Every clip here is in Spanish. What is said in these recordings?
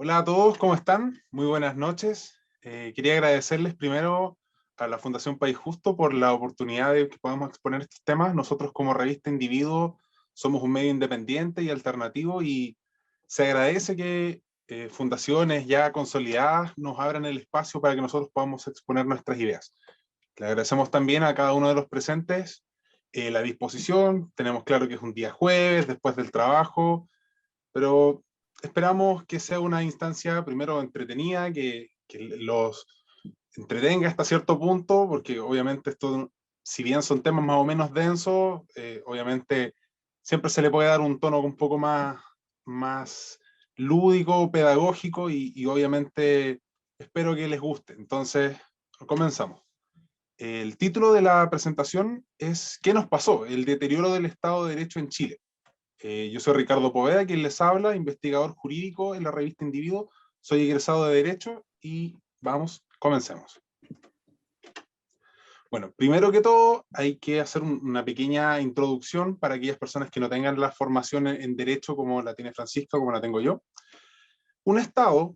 Hola a todos, ¿cómo están? Muy buenas noches. Quería agradecerles primero a la Fundación País Justo por la oportunidad de que podamos exponer estos temas. Nosotros como revista Individuo somos un medio independiente y alternativo y se agradece que fundaciones ya consolidadas nos abran el espacio para que nosotros podamos exponer nuestras ideas. Le agradecemos también a cada uno de los presentes la disposición. Tenemos claro que es un día jueves, después del trabajo, pero esperamos que sea una instancia primero entretenida, que los entretenga hasta cierto punto, porque obviamente esto, si bien son temas más o menos densos, obviamente siempre se le puede dar un tono un poco más lúdico, pedagógico y obviamente espero que les guste. Entonces, comenzamos. El título de la presentación es ¿Qué nos pasó? El deterioro del Estado de Derecho en Chile. Yo soy Ricardo Poveda, quien les habla, investigador jurídico en la revista Individuo. Soy egresado de Derecho y vamos, comencemos. Bueno, primero que todo hay que hacer una pequeña introducción para aquellas personas que no tengan la formación en Derecho como la tiene Francisco, como la tengo yo. Un Estado,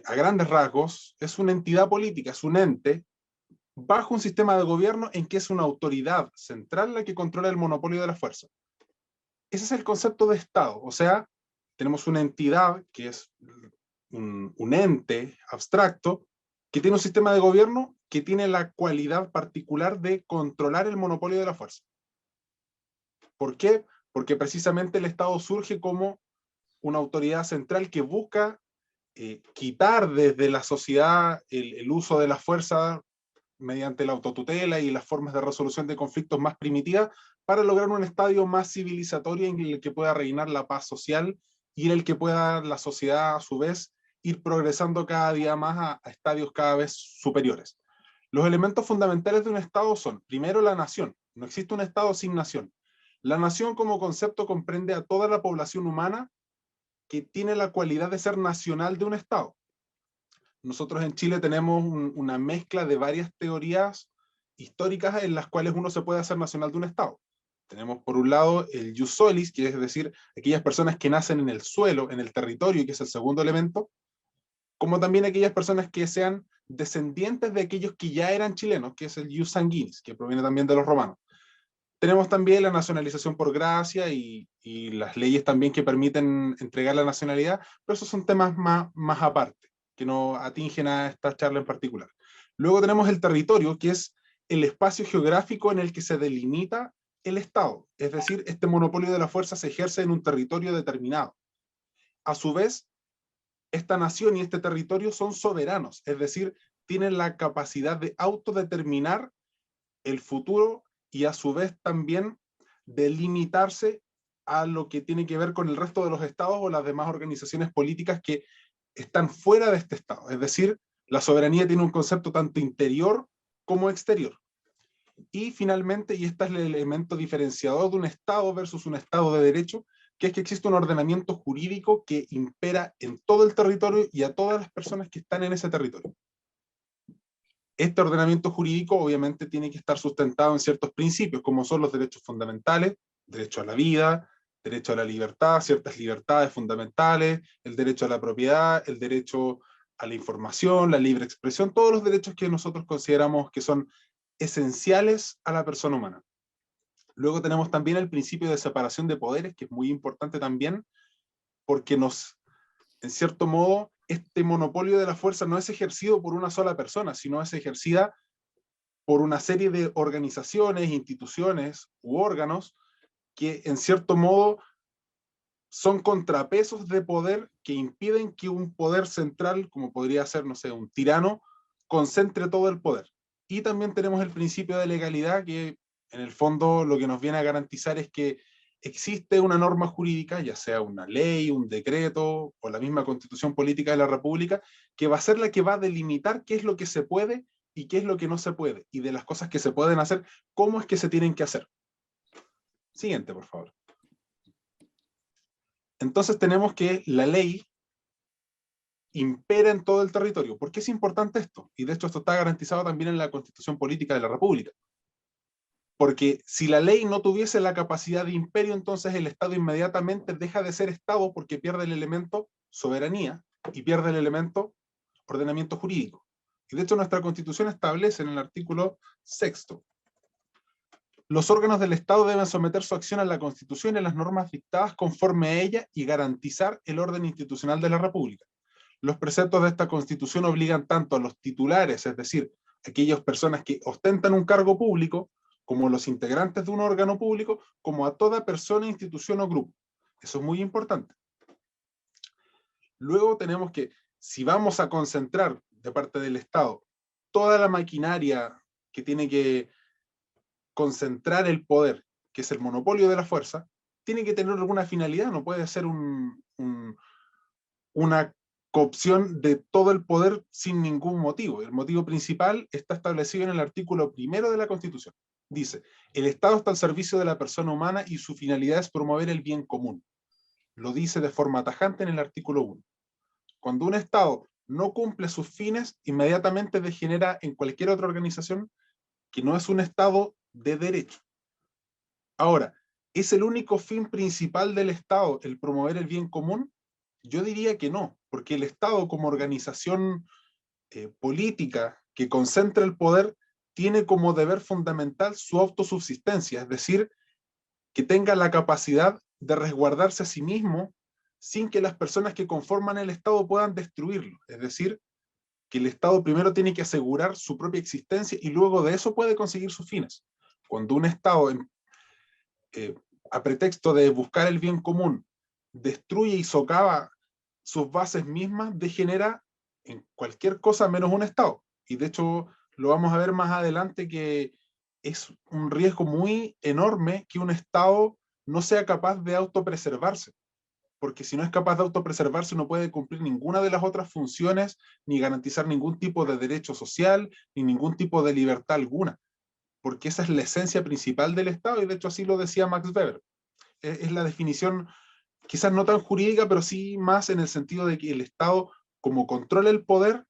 a grandes rasgos, es una entidad política, es un ente bajo un sistema de gobierno en que es una autoridad central la que controla el monopolio de la fuerza. Ese es el concepto de Estado, o sea, tenemos una entidad que es un ente abstracto que tiene un sistema de gobierno que tiene la cualidad particular de controlar el monopolio de la fuerza. ¿Por qué? Porque precisamente el Estado surge como una autoridad central que busca quitar desde la sociedad el uso de la fuerza mediante la autotutela y las formas de resolución de conflictos más primitivas para lograr un estadio más civilizatorio en el que pueda reinar la paz social y en el que pueda la sociedad a su vez ir progresando cada día más a estadios cada vez superiores. Los elementos fundamentales de un Estado son, primero, la nación. No existe un Estado sin nación. La nación como concepto comprende a toda la población humana que tiene la cualidad de ser nacional de un Estado. Nosotros en Chile tenemos una mezcla de varias teorías históricas en las cuales uno se puede hacer nacional de un Estado. Tenemos por un lado el jus solis, que es decir, aquellas personas que nacen en el suelo, en el territorio, que es el segundo elemento, como también aquellas personas que sean descendientes de aquellos que ya eran chilenos, que es el jus sanguinis, que proviene también de los romanos. Tenemos también la nacionalización por gracia y las leyes también que permiten entregar la nacionalidad, pero esos son temas más aparte, que no atingen a esta charla en particular. Luego tenemos el territorio, que es el espacio geográfico en el que se delimita el Estado, es decir, este monopolio de la fuerza se ejerce en un territorio determinado. A su vez, esta nación y este territorio son soberanos, es decir, tienen la capacidad de autodeterminar el futuro y a su vez también delimitarse a lo que tiene que ver con el resto de los estados o las demás organizaciones políticas que están fuera de este estado. Es decir, la soberanía tiene un concepto tanto interior como exterior. Y finalmente, y este es el elemento diferenciador de un estado versus un estado de derecho, que es que existe un ordenamiento jurídico que impera en todo el territorio y a todas las personas que están en ese territorio. Este ordenamiento jurídico obviamente tiene que estar sustentado en ciertos principios, como son los derechos fundamentales, derecho a la vida, derecho a la libertad, ciertas libertades fundamentales, el derecho a la propiedad, el derecho a la información, la libre expresión, todos los derechos que nosotros consideramos que son esenciales a la persona humana. Luego tenemos también el principio de separación de poderes, que es muy importante también, porque en cierto modo, este monopolio de la fuerza no es ejercido por una sola persona, sino es ejercida por una serie de organizaciones, instituciones u órganos que en cierto modo son contrapesos de poder que impiden que un poder central, como podría ser, no sé, un tirano, concentre todo el poder. Y también tenemos el principio de legalidad que en el fondo lo que nos viene a garantizar es que existe una norma jurídica, ya sea una ley, un decreto o la misma constitución política de la República, que va a ser la que va a delimitar qué es lo que se puede y qué es lo que no se puede, y de las cosas que se pueden hacer, cómo es que se tienen que hacer. Siguiente, por favor. Entonces tenemos que la ley impera en todo el territorio. ¿Por qué es importante esto? Y de hecho esto está garantizado también en la Constitución Política de la República. Porque si la ley no tuviese la capacidad de imperio, entonces el Estado inmediatamente deja de ser Estado porque pierde el elemento soberanía y pierde el elemento ordenamiento jurídico. Y de hecho nuestra Constitución establece en el artículo 6: los órganos del Estado deben someter su acción a la Constitución y a las normas dictadas conforme a ella y garantizar el orden institucional de la República. Los preceptos de esta Constitución obligan tanto a los titulares, es decir, aquellas personas que ostentan un cargo público, como los integrantes de un órgano público, como a toda persona, institución o grupo. Eso es muy importante. Luego tenemos que, si vamos a concentrar de parte del Estado toda la maquinaria que tiene que concentrar el poder, que es el monopolio de la fuerza, tiene que tener alguna finalidad, no puede ser una coopción de todo el poder sin ningún motivo. El motivo principal está establecido en el artículo 1 de la Constitución. Dice, el Estado está al servicio de la persona humana y su finalidad es promover el bien común. Lo dice de forma tajante en el artículo 1. Cuando un Estado no cumple sus fines, inmediatamente degenera en cualquier otra organización que no es un Estado de derecho. Ahora, ¿es el único fin principal del Estado el promover el bien común? Yo diría que no, porque el Estado como organización política que concentra el poder tiene como deber fundamental su autosubsistencia, es decir, que tenga la capacidad de resguardarse a sí mismo sin que las personas que conforman el Estado puedan destruirlo. Es decir, que el Estado primero tiene que asegurar su propia existencia y luego de eso puede conseguir sus fines. Cuando un Estado, a pretexto de buscar el bien común, destruye y socava sus bases mismas, degenera en cualquier cosa menos un Estado. Y de hecho, lo vamos a ver más adelante, que es un riesgo muy enorme que un Estado no sea capaz de autopreservarse, porque si no es capaz de autopreservarse no puede cumplir ninguna de las otras funciones, ni garantizar ningún tipo de derecho social, ni ningún tipo de libertad alguna, porque esa es la esencia principal del Estado, y de hecho así lo decía Max Weber. Es la definición quizás no tan jurídica, pero sí más en el sentido de que el Estado, como controla el poder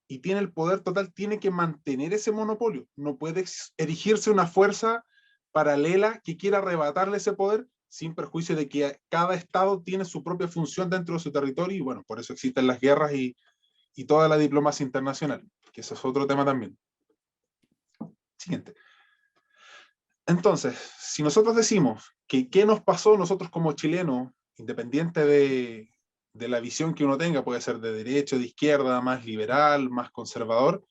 y tiene el poder total, tiene que mantener ese monopolio. No puede erigirse una fuerza paralela que quiera arrebatarle ese poder, sin perjuicio de que cada Estado tiene su propia función dentro de su territorio, y bueno, por eso existen las guerras y toda la diplomacia internacional, que eso es otro tema también. Siguiente. Entonces, si nosotros decimos que qué nos pasó nosotros como chilenos, independiente de la visión que uno tenga, puede ser de derecha, de izquierda, más liberal, más conservador,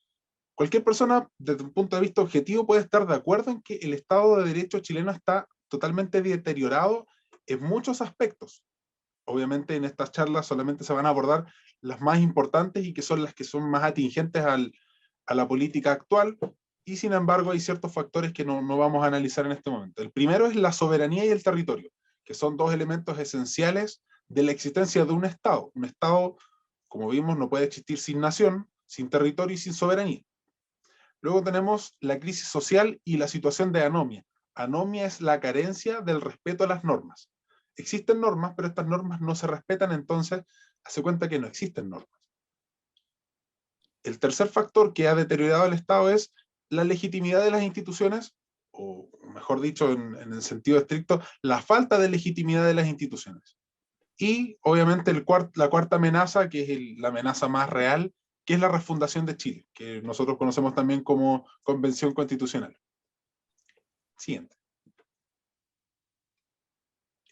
cualquier persona desde un punto de vista objetivo puede estar de acuerdo en que el Estado de Derecho chileno está totalmente deteriorado en muchos aspectos. Obviamente en estas charlas solamente se van a abordar las más importantes y que son las que son más atingentes a la política actual, y sin embargo hay ciertos factores que no vamos a analizar en este momento. El primero es la soberanía y el territorio, que son dos elementos esenciales de la existencia de un Estado. Un Estado, como vimos, no puede existir sin nación, sin territorio y sin soberanía. Luego tenemos la crisis social y la situación de anomia. Anomia es la carencia del respeto a las normas. Existen normas, pero estas normas no se respetan, entonces hace cuenta que no existen normas. El tercer factor que ha deteriorado el Estado es la legitimidad de las instituciones, o mejor dicho, en el sentido estricto, la falta de legitimidad de las instituciones. Y obviamente la cuarta amenaza, que es la amenaza más real, que es la refundación de Chile, que nosotros conocemos también como Convención Constitucional. Siguiente.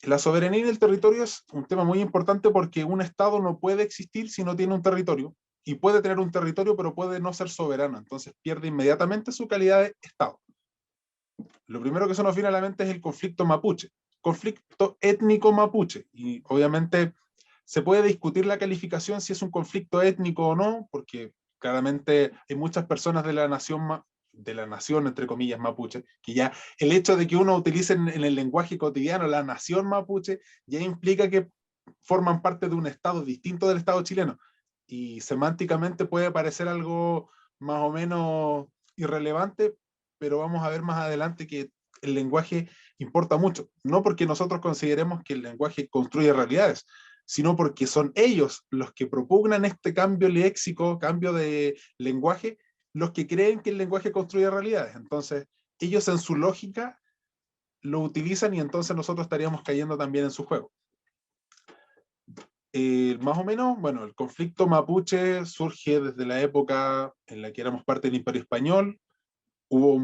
La soberanía y el territorio es un tema muy importante porque un Estado no puede existir si no tiene un territorio, y puede tener un territorio pero puede no ser soberano, entonces pierde inmediatamente su calidad de Estado. Lo primero que se nos viene a la mente es el conflicto mapuche, conflicto étnico mapuche, y obviamente se puede discutir la calificación si es un conflicto étnico o no, porque claramente hay muchas personas de la nación, entre comillas, mapuche, que ya el hecho de que uno utilice en el lenguaje cotidiano la nación mapuche ya implica que forman parte de un Estado distinto del Estado chileno, y semánticamente puede parecer algo más o menos irrelevante, pero vamos a ver más adelante que el lenguaje importa mucho, no porque nosotros consideremos que el lenguaje construye realidades, sino porque son ellos los que propugnan este cambio léxico, cambio de lenguaje, los que creen que el lenguaje construye realidades. Entonces, ellos en su lógica lo utilizan y entonces nosotros estaríamos cayendo también en su juego. Más o menos, bueno, el conflicto mapuche surge desde la época en la que éramos parte del Imperio Español. Hubo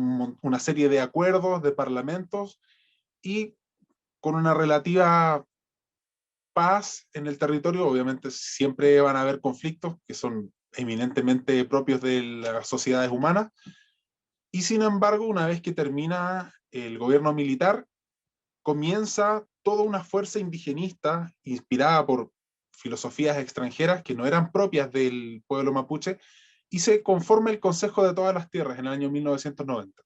una serie de acuerdos, de parlamentos, y con una relativa paz en el territorio. Obviamente siempre van a haber conflictos que son eminentemente propios de las sociedades humanas, y sin embargo, una vez que termina el gobierno militar, comienza toda una fuerza indigenista inspirada por filosofías extranjeras que no eran propias del pueblo mapuche, y se conforma el Consejo de Todas las Tierras en el año 1990.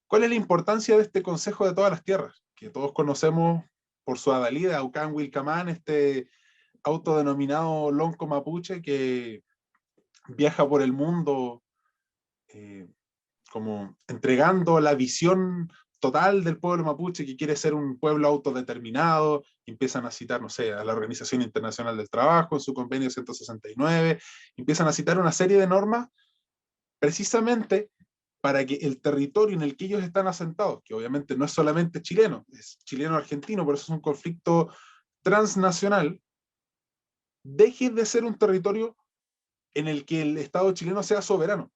¿Cuál es la importancia de este Consejo de Todas las Tierras? Que todos conocemos por su adalida, Aucán Wilcamán, este autodenominado lonco mapuche que viaja por el mundo eh, como entregando la visión total del pueblo mapuche, que quiere ser un pueblo autodeterminado. Empiezan a citar, no sé, a la Organización Internacional del Trabajo en su convenio 169, empiezan a citar una serie de normas precisamente para que el territorio en el que ellos están asentados, que obviamente no es solamente chileno, es chileno-argentino, por eso es un conflicto transnacional, deje de ser un territorio en el que el Estado chileno sea soberano.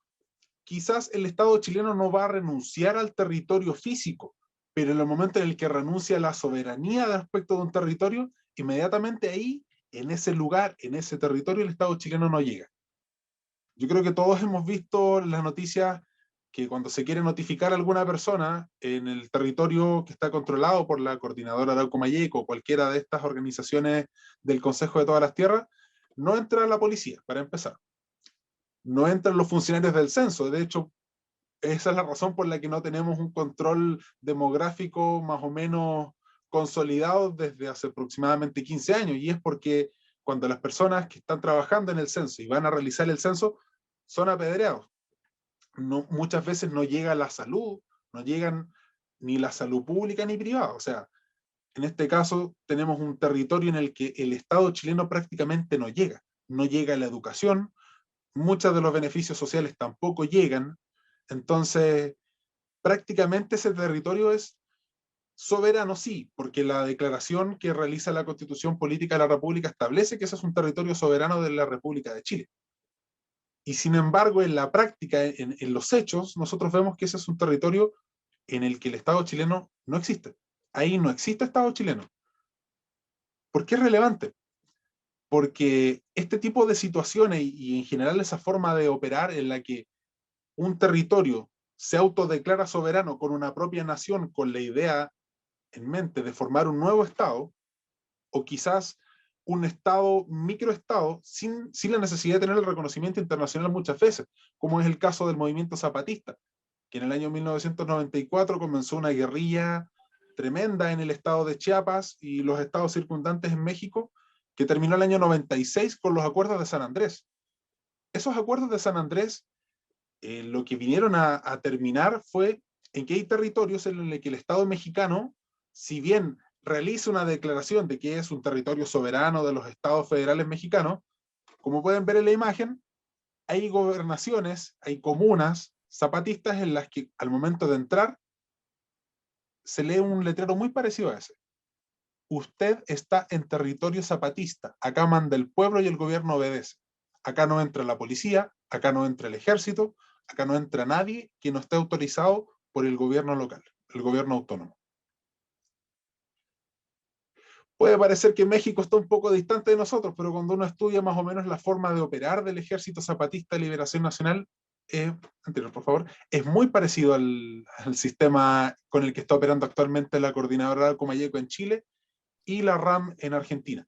Quizás el Estado chileno no va a renunciar al territorio físico, pero en el momento en el que renuncia a la soberanía de aspecto de un territorio, inmediatamente ahí, en ese lugar, en ese territorio, el Estado chileno no llega. Yo creo que todos hemos visto las noticias que cuando se quiere notificar a alguna persona en el territorio que está controlado por la Coordinadora Arauco Mayeco o cualquiera de estas organizaciones del Consejo de Todas las Tierras, no entra la policía, para empezar. No entran los funcionarios del censo. De hecho, esa es la razón por la que no tenemos un control demográfico más o menos consolidado desde hace aproximadamente 15 años, y es porque cuando las personas que están trabajando en el censo y van a realizar el censo son apedreados. No, muchas veces no llega la salud, no llegan ni la salud pública ni privada. O sea, en este caso tenemos un territorio en el que el Estado chileno prácticamente no llega. No llega la educación, muchos de los beneficios sociales tampoco llegan. Entonces, prácticamente ese territorio es soberano, sí, porque la declaración que realiza la Constitución Política de la República establece que ese es un territorio soberano de la República de Chile. Y sin embargo, en la práctica, en los hechos, nosotros vemos que ese es un territorio en el que el Estado chileno no existe. Ahí no existe Estado chileno. ¿Por qué es relevante? Porque este tipo de situaciones y en general esa forma de operar en la que un territorio se autodeclara soberano con una propia nación, con la idea en mente de formar un nuevo Estado, o quizás un Estado, microestado, sin la necesidad de tener el reconocimiento internacional muchas veces, como es el caso del movimiento zapatista, que en el año 1994 comenzó una guerrilla tremenda en el estado de Chiapas y los estados circundantes en México, que terminó el año 96 con los acuerdos de San Andrés. Esos acuerdos de San Andrés, lo que vinieron a terminar fue en que hay territorios en los que el Estado mexicano, si bien realiza una declaración de que es un territorio soberano de los estados federales mexicanos, como pueden ver en la imagen, hay gobernaciones, hay comunas zapatistas en las que al momento de entrar se lee un letrero muy parecido a ese. Usted está en territorio zapatista, acá manda el pueblo y el gobierno obedece. Acá no entra la policía, acá no entra el ejército, acá no entra nadie que no esté autorizado por el gobierno local, el gobierno autónomo. Puede parecer que México está un poco distante de nosotros, pero cuando uno estudia más o menos la forma de operar del Ejército Zapatista de Liberación Nacional, anterior, por favor, es muy parecido al sistema con el que está operando actualmente la Coordinadora Comayeco en Chile y la RAM en Argentina.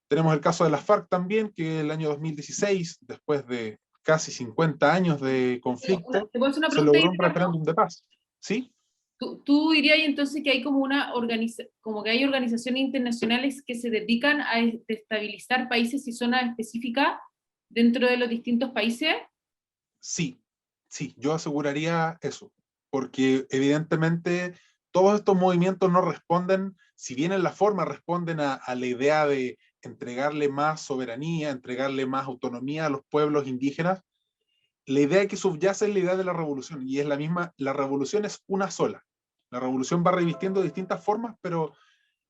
Tenemos el caso de las FARC también, que el año 2016, después de casi 50 años de conflicto, ¿Te puedo hacer una se pregunta logró ahí un rápido? referéndum de paz. ¿Sí? ¿Tú dirías entonces que hay como como que hay organizaciones internacionales que se dedican a estabilizar países y zonas específicas dentro de los distintos países? Sí, sí, yo aseguraría eso, porque evidentemente todos estos movimientos no responden, si bien en la forma responden a la idea de entregarle más soberanía, entregarle más autonomía a los pueblos indígenas. La idea que subyace es la idea de la revolución, y es la misma. La revolución es una sola. La revolución va revistiendo distintas formas, pero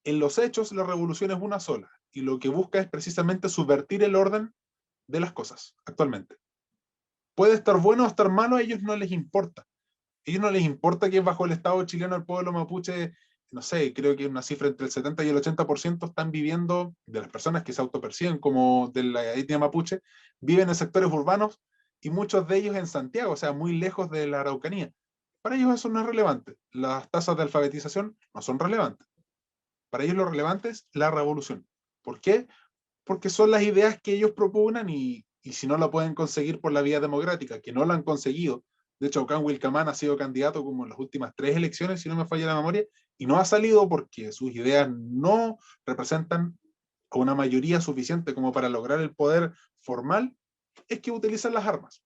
en los hechos la revolución es una sola. y lo que busca es precisamente subvertir el orden de las cosas actualmente. Puede estar bueno o estar malo, a ellos no les importa. A ellos no les importa que bajo el Estado chileno el pueblo mapuche, no sé, creo que una cifra entre el 70 y el 80% están viviendo, de las personas que se autoperciben como de la etnia mapuche, viven en sectores urbanos y muchos de ellos en Santiago, o sea, muy lejos de la Araucanía. Para ellos eso no es relevante. Las tasas de alfabetización no son relevantes. Para ellos lo relevante es la revolución. ¿Por qué? Porque son las ideas que ellos propugnan y si no la pueden conseguir por la vía democrática, que no la han conseguido. De hecho, Ocán Wilcamán ha sido candidato como en las últimas 3 elecciones, si no me falla la memoria, y no ha salido porque sus ideas no representan a una mayoría suficiente como para lograr el poder formal, es que utilizan las armas.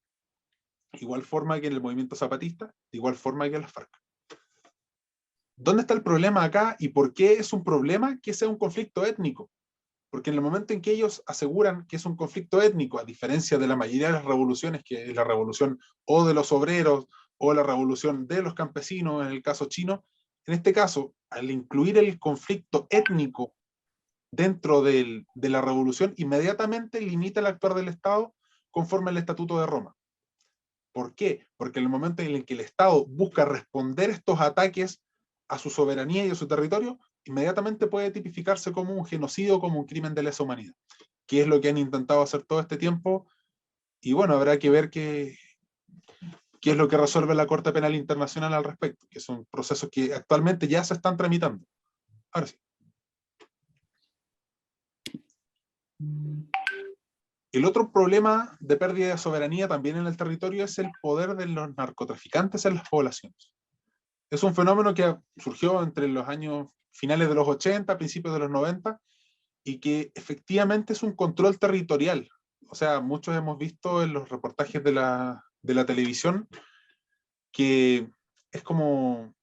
Igual forma que en el movimiento zapatista, de igual forma que en las FARC. ¿Dónde está el problema acá y por qué es un problema que sea un conflicto étnico? Porque en el momento en que ellos aseguran que es un conflicto étnico, a diferencia de la mayoría de las revoluciones, que es la revolución o de los obreros o la revolución de los campesinos, en el caso chino, en este caso, al incluir el conflicto étnico dentro de la revolución, inmediatamente limita el actuar del Estado conforme al Estatuto de Roma. ¿Por qué? Porque en el momento en el que el Estado busca responder estos ataques a su soberanía y a su territorio, inmediatamente puede tipificarse como un genocidio, como un crimen de lesa humanidad, que es lo que han intentado hacer todo este tiempo, y bueno, habrá que ver qué es lo que resuelve la Corte Penal Internacional al respecto, que son procesos que actualmente ya se están tramitando. Ahora sí. El otro problema de pérdida de soberanía también en el territorio es el poder de los narcotraficantes en las poblaciones. Es un fenómeno que surgió entre los años finales de los 80, principios de los 90, y que efectivamente es un control territorial. O sea, muchos hemos visto en los reportajes de la televisión que es como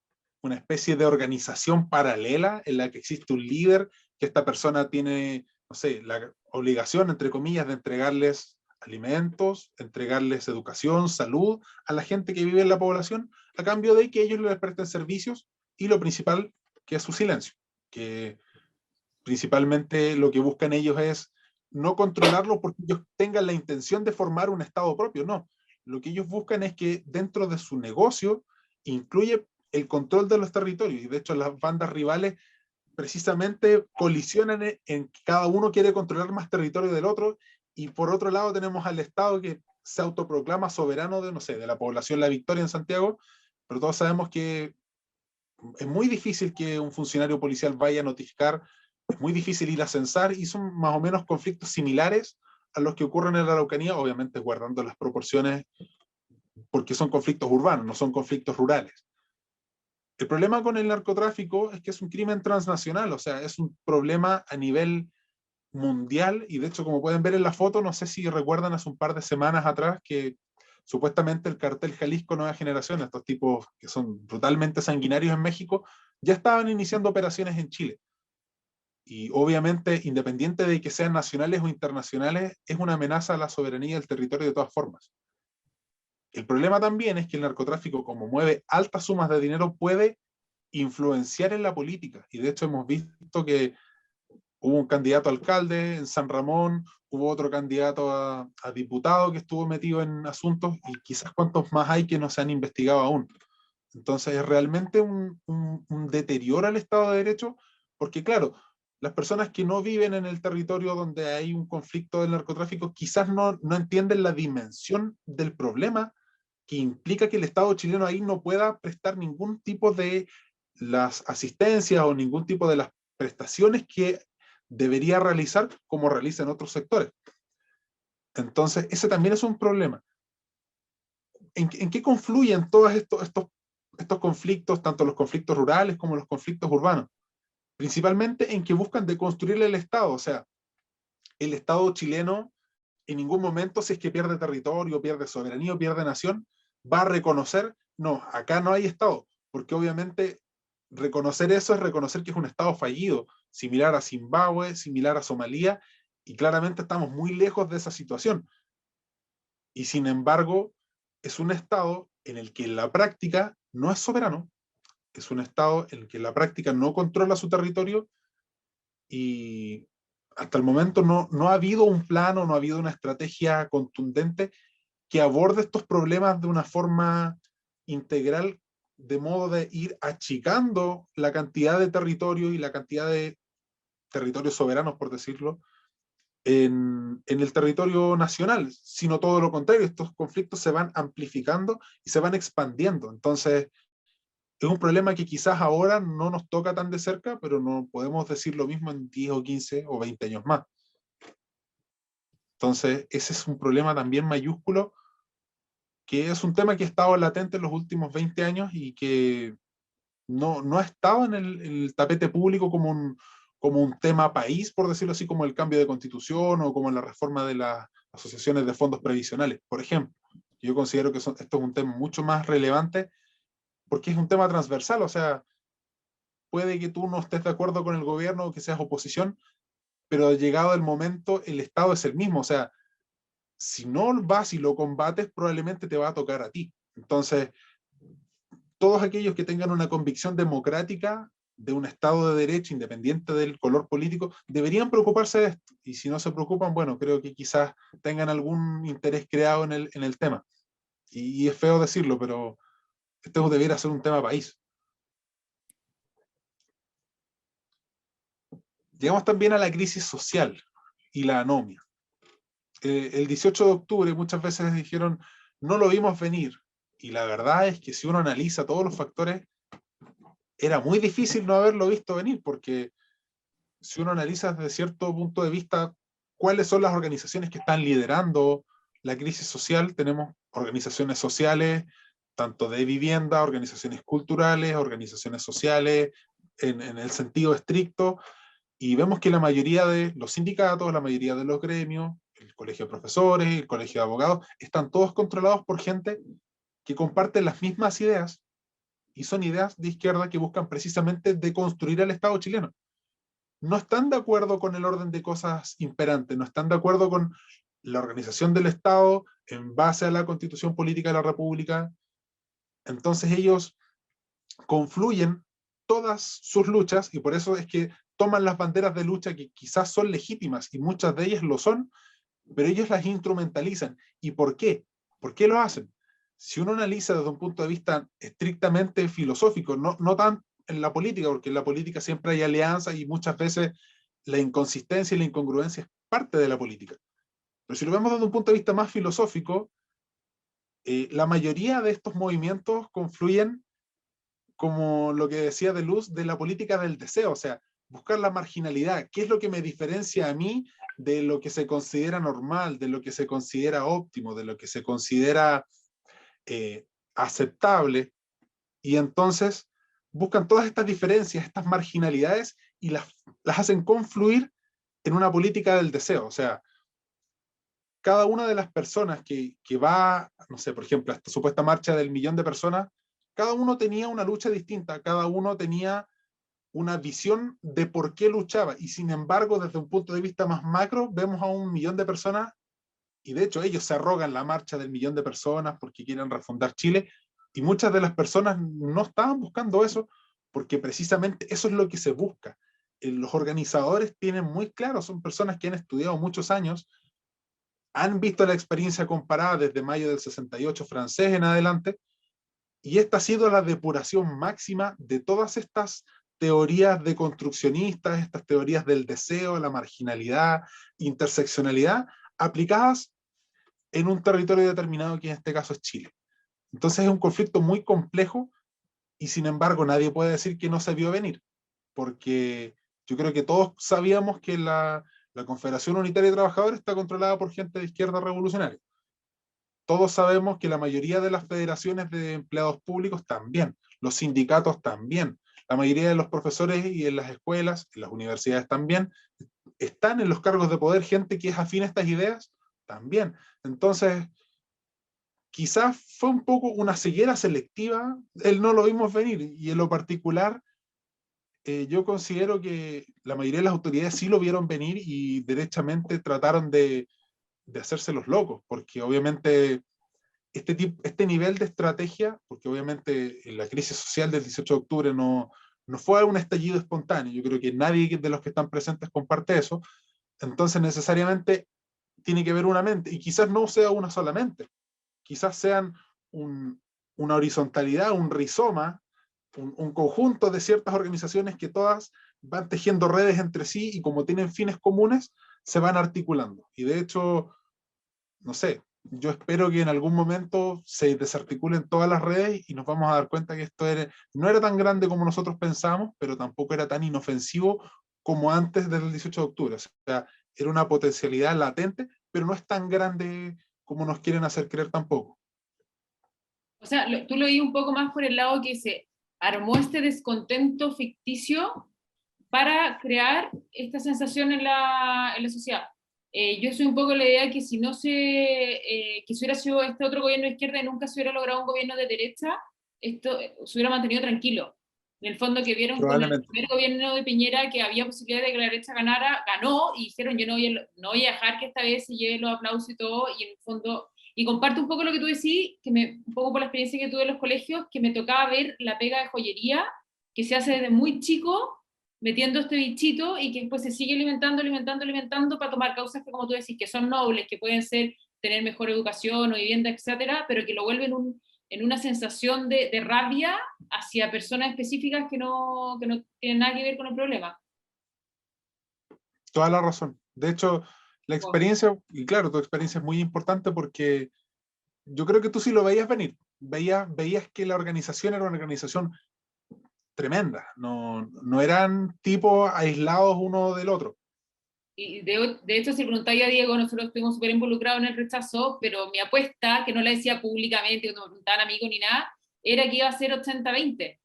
una especie de organización paralela en la que existe un líder, que esta persona tiene, no sé, la obligación, entre comillas, de entregarles alimentos, entregarles educación, salud a la gente que vive en la población, a cambio de que ellos les presten servicios y lo principal, que es su silencio, que principalmente lo que buscan ellos es no controlarlo porque ellos tengan la intención de formar un Estado propio, no. Lo que ellos buscan es que dentro de su negocio incluye el control de los territorios, y de hecho las bandas rivales precisamente colisionan en que cada uno quiere controlar más territorio del otro, y por otro lado tenemos al Estado que se autoproclama soberano de, no sé, de la población La Victoria en Santiago, pero todos sabemos que es muy difícil que un funcionario policial vaya a notificar, es muy difícil ir a censar, y son más o menos conflictos similares a los que ocurren en la Araucanía, obviamente guardando las proporciones, porque son conflictos urbanos, no son conflictos rurales. El problema con el narcotráfico es que es un crimen transnacional, o sea, es un problema a nivel mundial, y de hecho, como pueden ver en la foto, no sé si recuerdan hace un par de semanas atrás que supuestamente el cartel Jalisco Nueva Generación, estos tipos que son brutalmente sanguinarios en México, ya estaban iniciando operaciones en Chile. Y obviamente, independiente de que sean nacionales o internacionales, es una amenaza a la soberanía del territorio de todas formas. El problema también es que el narcotráfico, como mueve altas sumas de dinero, puede influenciar en la política. Y de hecho hemos visto que hubo un candidato a alcalde en San Ramón, hubo otro candidato a diputado que estuvo metido en asuntos, y quizás cuántos más hay que no se han investigado aún. Entonces es realmente un deterioro al Estado de Derecho, porque claro, las personas que no viven en el territorio donde hay un conflicto del narcotráfico quizás no entienden la dimensión del problema que implica que el Estado chileno ahí no pueda prestar ningún tipo de las asistencias o ningún tipo de las prestaciones que debería realizar como realiza en otros sectores. Entonces, ese también es un problema. ¿En qué confluyen todos estos conflictos, tanto los conflictos rurales como los conflictos urbanos? Principalmente en que buscan deconstruir el Estado. O sea, el Estado chileno en ningún momento, si es que pierde territorio, pierde soberanía o pierde nación, va a reconocer, no, acá no hay Estado, porque obviamente reconocer eso es reconocer que es un Estado fallido, similar a Zimbabue, similar a Somalia, y claramente estamos muy lejos de esa situación. Y sin embargo, es un Estado en el que en la práctica no es soberano, es un Estado en el que en la práctica no controla su territorio, y hasta el momento no ha habido un plan o no ha habido una estrategia contundente que aborde estos problemas de una forma integral, de modo de ir achicando la cantidad de territorio y la cantidad de territorios soberanos, por decirlo, en el territorio nacional, sino todo lo contrario, estos conflictos se van amplificando y se van expandiendo. Entonces, es un problema que quizás ahora no nos toca tan de cerca, pero no podemos decir lo mismo en 10 o 15 o 20 años más. Entonces, ese es un problema también mayúsculo, que es un tema que ha estado latente en los últimos 20 años y que no ha estado en el tapete público como un tema país, por decirlo así, como el cambio de constitución o como la reforma de las asociaciones de fondos previsionales, por ejemplo. Yo considero que esto es un tema mucho más relevante porque es un tema transversal, o sea, puede que tú no estés de acuerdo con el gobierno o que seas oposición, pero llegado el momento, el Estado es el mismo, o sea, si no vas y lo combates, probablemente te va a tocar a ti. Entonces, todos aquellos que tengan una convicción democrática de un Estado de derecho, independiente del color político, deberían preocuparse de esto. Y si no se preocupan, bueno, creo que quizás tengan algún interés creado en el tema. Y es feo decirlo, pero esto debería ser un tema país. Llegamos también a la crisis social y la anomia. El 18 de octubre muchas veces dijeron, no lo vimos venir. Y la verdad es que si uno analiza todos los factores, era muy difícil no haberlo visto venir, porque si uno analiza desde cierto punto de vista cuáles son las organizaciones que están liderando la crisis social, tenemos organizaciones sociales, tanto de vivienda, organizaciones culturales, organizaciones sociales, en el sentido estricto, y vemos que la mayoría de los sindicatos, la mayoría de los gremios, el colegio de profesores, el colegio de abogados, están todos controlados por gente que comparte las mismas ideas, y son ideas de izquierda que buscan precisamente deconstruir el Estado chileno. No están de acuerdo con el orden de cosas imperante, no están de acuerdo con la organización del Estado en base a la Constitución Política de la República. Entonces ellos confluyen todas sus luchas y por eso es que toman las banderas de lucha que quizás son legítimas y muchas de ellas lo son, pero ellos las instrumentalizan. ¿Y por qué? ¿Por qué lo hacen? Si uno analiza desde un punto de vista estrictamente filosófico, no tan en la política, porque en la política siempre hay alianzas y muchas veces la inconsistencia y la incongruencia es parte de la política. Pero si lo vemos desde un punto de vista más filosófico, la mayoría de estos movimientos confluyen como lo que decía de Luz, de la política del deseo, o sea, buscar la marginalidad. ¿Qué es lo que me diferencia a mí de lo que se considera normal, de lo que se considera óptimo, de lo que se considera aceptable? Y entonces buscan todas estas diferencias, estas marginalidades, y las hacen confluir en una política del deseo. O sea, cada una de las personas que va, no sé, por ejemplo, a esta supuesta marcha del 1.000.000 de personas, cada uno tenía una lucha distinta, cada uno tenía una visión de por qué luchaba, y sin embargo, desde un punto de vista más macro, vemos a 1.000.000 de personas, y de hecho ellos se arrogan la marcha del 1.000.000 de personas porque quieren refundar Chile, y muchas de las personas no estaban buscando eso, porque precisamente eso es lo que se busca. Los organizadores tienen muy claro, son personas que han estudiado muchos años, han visto la experiencia comparada desde mayo del 68 francés en adelante, y esta ha sido la depuración máxima de todas estas teorías deconstruccionistas, estas teorías del deseo, la marginalidad, interseccionalidad, aplicadas en un territorio determinado que en este caso es Chile. Entonces es un conflicto muy complejo y sin embargo nadie puede decir que no se vio venir, porque yo creo que todos sabíamos que la Confederación Unitaria de Trabajadores está controlada por gente de izquierda revolucionaria. Todos sabemos que la mayoría de las federaciones de empleados públicos también, los sindicatos también, la mayoría de los profesores y en las escuelas, en las universidades también, están en los cargos de poder gente que es afín a estas ideas también. Entonces, quizás fue un poco una ceguera selectiva, él no lo vimos venir, y en lo particular, yo considero que la mayoría de las autoridades sí lo vieron venir y derechamente trataron de hacerse los locos, porque obviamente este nivel de estrategia, porque obviamente la crisis social del 18 de octubre no fue un estallido espontáneo, yo creo que nadie de los que están presentes comparte eso, Entonces necesariamente tiene que haber una mente, y quizás no sea una solamente, quizás sean una horizontalidad, un rizoma, un conjunto de ciertas organizaciones que todas van tejiendo redes entre sí y como tienen fines comunes, se van articulando. Y de hecho, no sé, yo espero que en algún momento se desarticulen todas las redes y nos vamos a dar cuenta que esto no era tan grande como nosotros pensamos, pero tampoco era tan inofensivo como antes del 18 de octubre. O sea, era una potencialidad latente, pero no es tan grande como nos quieren hacer creer tampoco. O sea, tú lo vi un poco más por el lado que se armó este descontento ficticio para crear esta sensación en la sociedad. Yo soy un poco la idea que si no que si hubiera sido este otro gobierno de izquierda y nunca se hubiera logrado un gobierno de derecha, esto se hubiera mantenido tranquilo. En el fondo que vieron con el primer gobierno de Piñera que había posibilidad de que la derecha ganara, ganó, y dijeron yo no voy a dejar que esta vez se lleve los aplausos y todo, y en el fondo, y comparto un poco lo que tú decís, un poco por la experiencia que tuve en los colegios, que me tocaba ver la pega de joyería que se hace desde muy chico, metiendo este bichito y que después se sigue alimentando para tomar causas que, como tú decís, que son nobles, que pueden ser tener mejor educación o vivienda, etcétera, pero que lo vuelven en una sensación de rabia hacia personas específicas que no tienen nada que ver con el problema. Toda la razón. De hecho, la experiencia, y claro, tu experiencia es muy importante porque yo creo que tú sí lo veías venir. Veías que la organización era una organización tremenda. No eran tipos aislados uno del otro. Y de hecho, si preguntáis a Diego, nosotros estuvimos súper involucrados en el rechazo, pero mi apuesta, que no la decía públicamente, cuando me preguntaban amigos ni nada, era que iba a ser 80-20.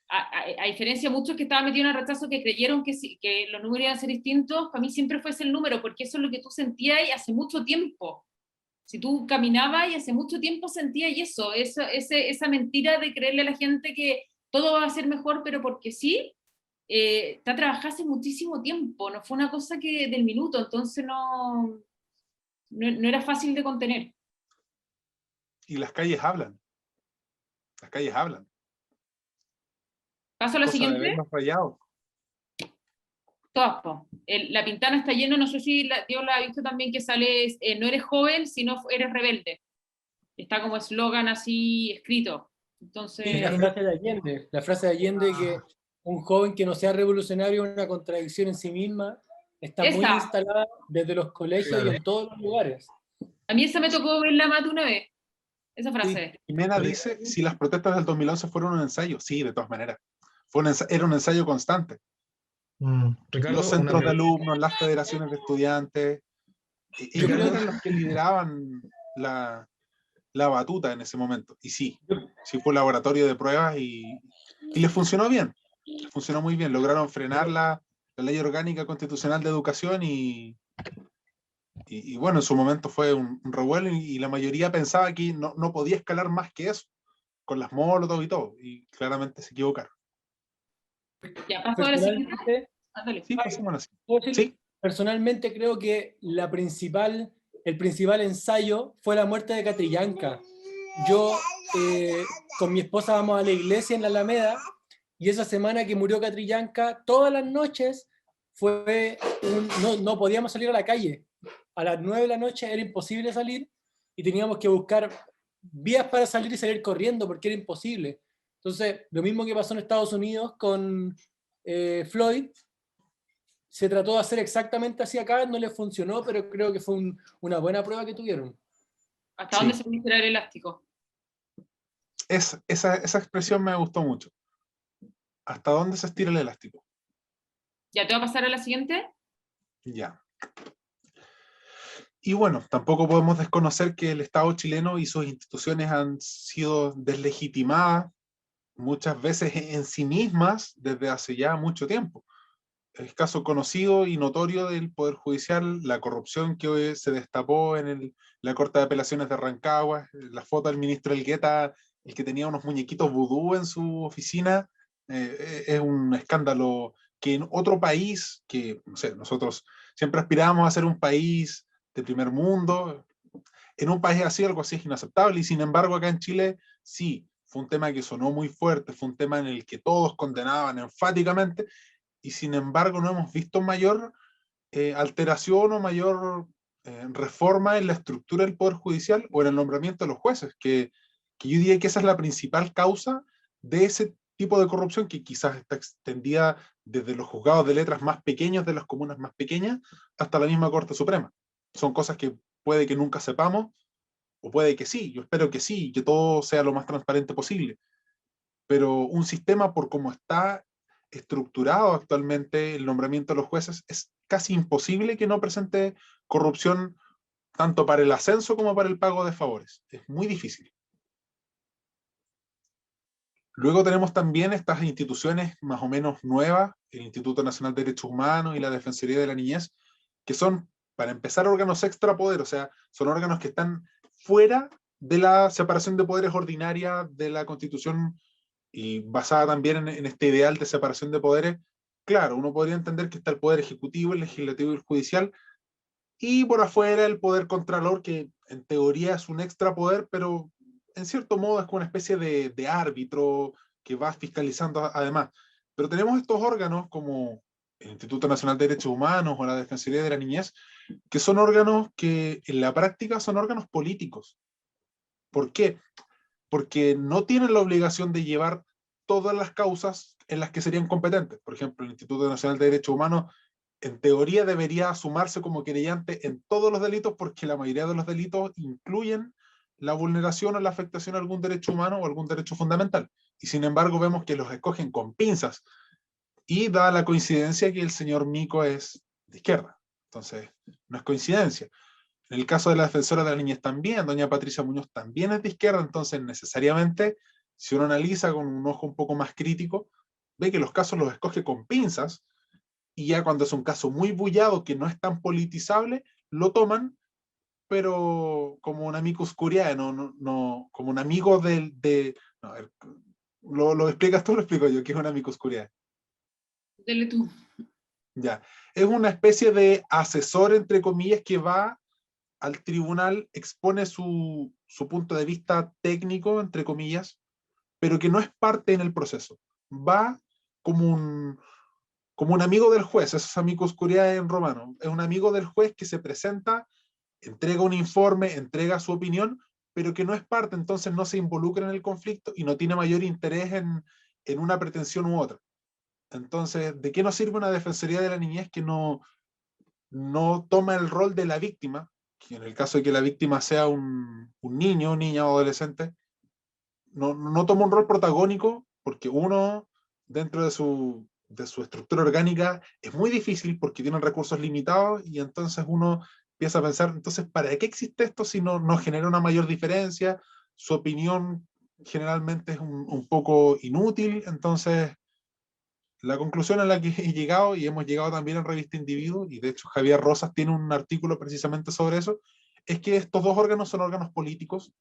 A diferencia de muchos que estaban metidos en el rechazo que creyeron que los números iban a ser distintos, para mí siempre fue ese el número, porque eso es lo que tú sentías hace mucho tiempo. Si tú caminabas y hace mucho tiempo sentías eso, esa mentira de creerle a la gente que todo va a ser mejor, pero porque sí, te trabajado hace muchísimo tiempo, no fue una cosa que del minuto, entonces no era fácil de contener. Y las calles hablan. Las calles hablan. Paso a la siguiente. De verlos rayados. Todas, la Pintana está lleno, no sé si Dios la ha visto también, que sale, no eres joven, sino eres rebelde. Está como eslogan así escrito. Entonces... Sí, la frase de Allende que un joven que no sea revolucionario es una contradicción en sí misma, está muy instalada desde los colegios y en todos los lugares. A mí esa me tocó verla más de una vez, esa frase. Sí. Jimena dice, si las protestas del 2011 fueron un ensayo, sí, de todas maneras. Era un ensayo constante. Ricardo, los centros de alumnos, las federaciones de estudiantes, ellos eran los que lideraban la batuta en ese momento. Y sí fue un laboratorio de pruebas y les funcionó bien, les funcionó muy bien. Lograron frenar la ley orgánica constitucional de educación y bueno, en su momento fue un revuelo y la mayoría pensaba que no podía escalar más que eso, con las molotov y todo, y claramente se equivocaron. Ya, paso a la siguiente. Sí, pasemos a la siguiente. ¿Sí? Personalmente creo que el principal ensayo fue la muerte de Catrillanca. Yo con mi esposa vamos a la iglesia en la Alameda y esa semana que murió Catrillanca, todas las noches no podíamos salir a la calle. A las 9 de la noche era imposible salir y teníamos que buscar vías para salir y salir corriendo porque era imposible. Entonces, lo mismo que pasó en Estados Unidos con Floyd, se trató de hacer exactamente así acá, no les funcionó, pero creo que fue una buena prueba que tuvieron. ¿Hasta dónde se puede tirar el elástico? Esa expresión me gustó mucho. ¿Hasta dónde se estira el elástico? ¿Ya te va a pasar a la siguiente? Ya. Y bueno, tampoco podemos desconocer que el Estado chileno y sus instituciones han sido deslegitimadas muchas veces en sí mismas desde hace ya mucho tiempo. El caso conocido y notorio del Poder Judicial, la corrupción que hoy se destapó en la Corte de Apelaciones de Rancagua, la foto del ministro Elgueta, el que tenía unos muñequitos vudú en su oficina, es un escándalo que en otro país, que no sé, nosotros siempre aspirábamos a ser un país de primer mundo, en un país así, algo así es inaceptable, y sin embargo acá en Chile, sí, fue un tema que sonó muy fuerte, fue un tema en el que todos condenaban enfáticamente, y sin embargo no hemos visto mayor alteración o mayor reforma en la estructura del Poder Judicial o en el nombramiento de los jueces, que yo diría que esa es la principal causa de ese tipo de corrupción que quizás está extendida desde los juzgados de letras más pequeños, de las comunas más pequeñas, hasta la misma Corte Suprema. Son cosas que puede que nunca sepamos, o puede que sí, yo espero que sí, que todo sea lo más transparente posible. Pero un sistema por cómo está estructurado actualmente el nombramiento de los jueces, es casi imposible que no presente corrupción tanto para el ascenso como para el pago de favores. Es muy difícil. Luego tenemos también estas instituciones más o menos nuevas, el Instituto Nacional de Derechos Humanos y la Defensoría de la Niñez, que son, para empezar, órganos extrapoder, o sea, son órganos que están fuera de la separación de poderes ordinaria de la Constitución y basada también en este ideal de separación de poderes. Claro, uno podría entender que está el poder ejecutivo, el legislativo y el judicial, y por afuera el poder contralor, que en teoría es un extrapoder, pero en cierto modo es como una especie de árbitro que va fiscalizando además. Pero tenemos estos órganos como el Instituto Nacional de Derechos Humanos o la Defensoría de la Niñez, que son órganos que en la práctica son órganos políticos. ¿Por qué? Porque no tienen la obligación de llevar todas las causas en las que serían competentes. Por ejemplo, el Instituto Nacional de Derechos Humanos en teoría debería sumarse como querellante en todos los delitos, porque la mayoría de los delitos incluyen la vulneración o la afectación a algún derecho humano o algún derecho fundamental. Y sin embargo vemos que los escogen con pinzas. Y da la coincidencia que el señor Mico es de izquierda. Entonces, no es coincidencia. En el caso de la defensora de la niñez también, doña Patricia Muñoz también es de izquierda, entonces necesariamente, si uno analiza con un ojo un poco más crítico, ve que los casos los escoge con pinzas, y ya cuando es un caso muy bullado, que no es tan politizable, lo toman, pero como un amicus curiae, no, como un amigo no, a ver, ¿lo explicas tú o lo explico yo? ¿Qué es un amicus curiae? Dele tú. Ya, es una especie de asesor, entre comillas, que va al tribunal, expone su punto de vista técnico, entre comillas, pero que no es parte en el proceso. Va como un amigo del juez, eso es amicus curiae en romano, es un amigo del juez que se presenta, entrega un informe, entrega su opinión, pero que no es parte, entonces no se involucra en el conflicto y no tiene mayor interés en una pretensión u otra. Entonces, ¿de qué nos sirve una defensoría de la niñez que no toma el rol de la víctima, que en el caso de que la víctima sea un niño, niña o adolescente, no toma un rol protagónico, porque uno, dentro de su estructura orgánica, es muy difícil porque tienen recursos limitados, y entonces uno empieza a pensar, entonces, ¿para qué existe esto si no genera una mayor diferencia? Su opinión generalmente es un poco inútil. Entonces, la conclusión a la que he llegado, y hemos llegado también en Revista Individuo, y de hecho Javier Rosas tiene un artículo precisamente sobre eso, es que estos dos órganos son órganos políticos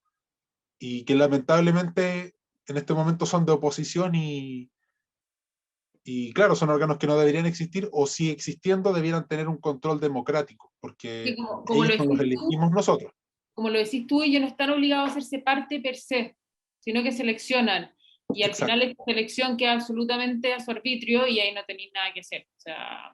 y que lamentablemente en este momento son de oposición, y claro, son órganos que no deberían existir, o si existiendo debieran tener un control democrático, Sí, porque como lo ellos no los decís tú, elegimos nosotros. como lo decís tú, ellos no están obligados a hacerse parte per se, sino que seleccionan. Y al final Exacto. esta selección queda absolutamente a su arbitrio y ahí no tenéis nada que hacer. O sea,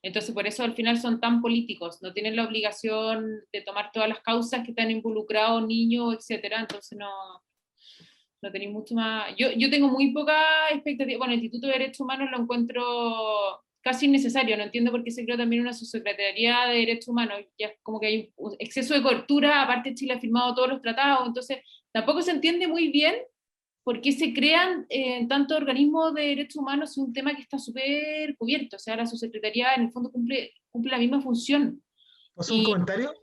entonces por eso al final son tan políticos, no tienen la obligación de tomar todas las causas que están involucrados, niños, etcétera. Entonces no tenéis mucho más. Yo tengo muy poca expectativa. Bueno, el Instituto de Derechos Humanos lo encuentro casi innecesario. No entiendo por qué se creó también una subsecretaría de Derechos Humanos. Ya es como que hay un exceso de cobertura. Aparte, Chile ha firmado todos los tratados. Entonces, tampoco se entiende muy bien por qué se crean tantos organismos de derechos humanos. Es un tema que está súper cubierto. O sea, la subsecretaría en el fondo cumple la misma función. ¿Puedo un Y comentario?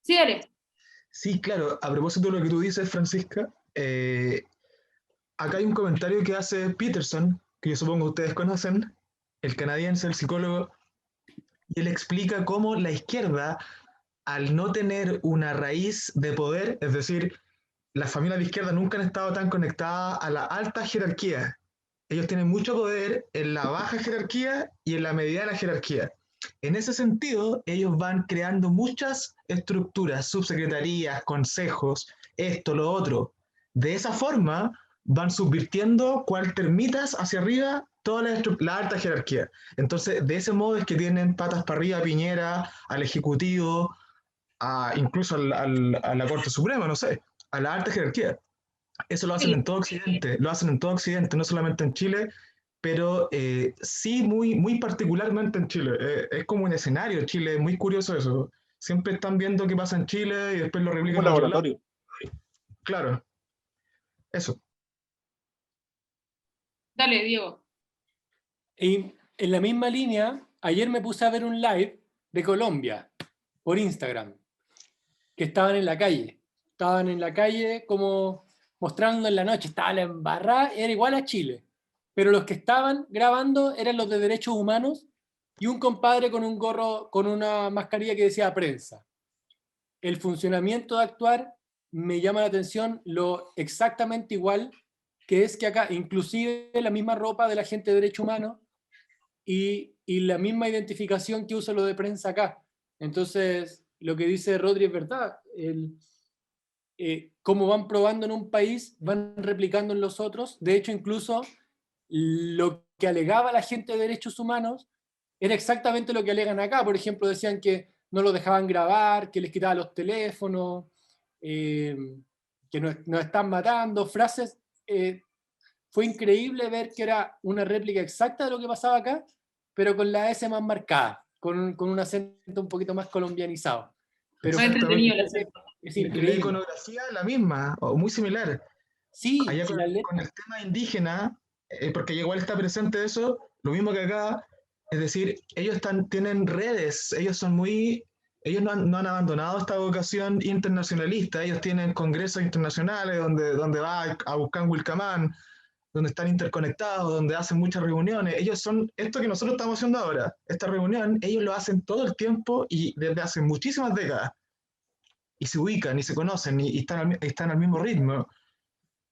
sí, dale. Sí, claro. A propósito de lo que tú dices, Francisca, acá hay un comentario que hace Peterson, que yo supongo ustedes conocen, el canadiense, el psicólogo, y él explica cómo la izquierda, al no tener una raíz de poder, es decir, las familias de izquierda nunca han estado tan conectadas a la alta jerarquía. Ellos tienen mucho poder en la baja jerarquía y en la mediana jerarquía. En ese sentido, ellos van creando muchas estructuras, subsecretarías, consejos, esto, lo otro. De esa forma, van subvirtiendo cual termitas hacia arriba toda la alta jerarquía. Entonces, de ese modo es que tienen patas para arriba a Piñera, al Ejecutivo, incluso a la Corte Suprema, no sé, a la alta jerarquía. Eso lo hacen Sí. en todo Occidente, lo hacen en todo Occidente, no solamente en Chile, pero sí muy particularmente en Chile. Es como un escenario, Chile, es muy curioso eso. Siempre están viendo qué pasa en Chile y después lo Como replican un en otro lado. laboratorio. Claro, eso. Dale, Diego. Y en la misma línea, ayer me puse a ver un live de Colombia por Instagram, que estaban en la calle. Estaban en la calle como mostrando en la noche, estaba la embarrada, era igual a Chile. Pero los que estaban grabando eran los de derechos humanos y un compadre con un gorro, con una mascarilla que decía prensa. El funcionamiento de actuar me llama la atención lo exactamente igual que es que acá, inclusive la misma ropa de la gente de derechos humanos y la misma identificación que usa lo de prensa acá. Entonces, lo que dice Rodri es verdad. Como van probando en un país, van replicando en los otros. De hecho, incluso lo que alegaba la gente de derechos humanos era exactamente lo que alegan acá. Por ejemplo, decían que no lo dejaban grabar, que les quitaban los teléfonos, eh, que nos están matando, frases. Fue increíble ver que era una réplica exacta de lo que pasaba acá, pero con la S más marcada, con un acento un poquito más colombianizado. Pero Más Exactamente. entretenido el acento. es La increíble. iconografía es la misma, o muy similar. Sí, Allá sí, con el tema indígena, porque igual está presente eso, lo mismo que acá, es decir, ellos tienen redes, ellos no han abandonado esta vocación internacionalista, ellos tienen congresos internacionales donde va a buscar Wilcamán, donde están interconectados, donde hacen muchas reuniones. Ellos son, esto que nosotros estamos haciendo ahora, esta reunión, ellos lo hacen todo el tiempo y desde hace muchísimas décadas. Y se ubican y se conocen y están al mismo ritmo.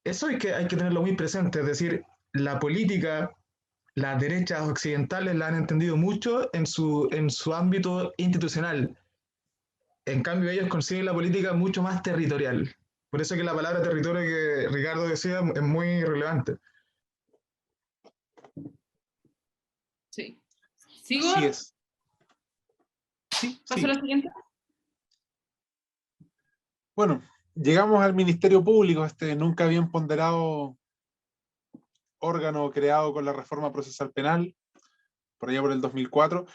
Eso hay que tenerlo muy presente, es decir, la política, las derechas occidentales la han entendido mucho en su ámbito institucional. En cambio, ellos consiguen la política mucho más territorial. Por eso que la palabra territorio que Ricardo decía es muy relevante. Sí. ¿Sigo? Así es. Sí, ¿Paso a sí. la siguiente? Bueno, llegamos al Ministerio Público, este nunca bien ponderado órgano creado con la reforma procesal penal, por allá por el 2004.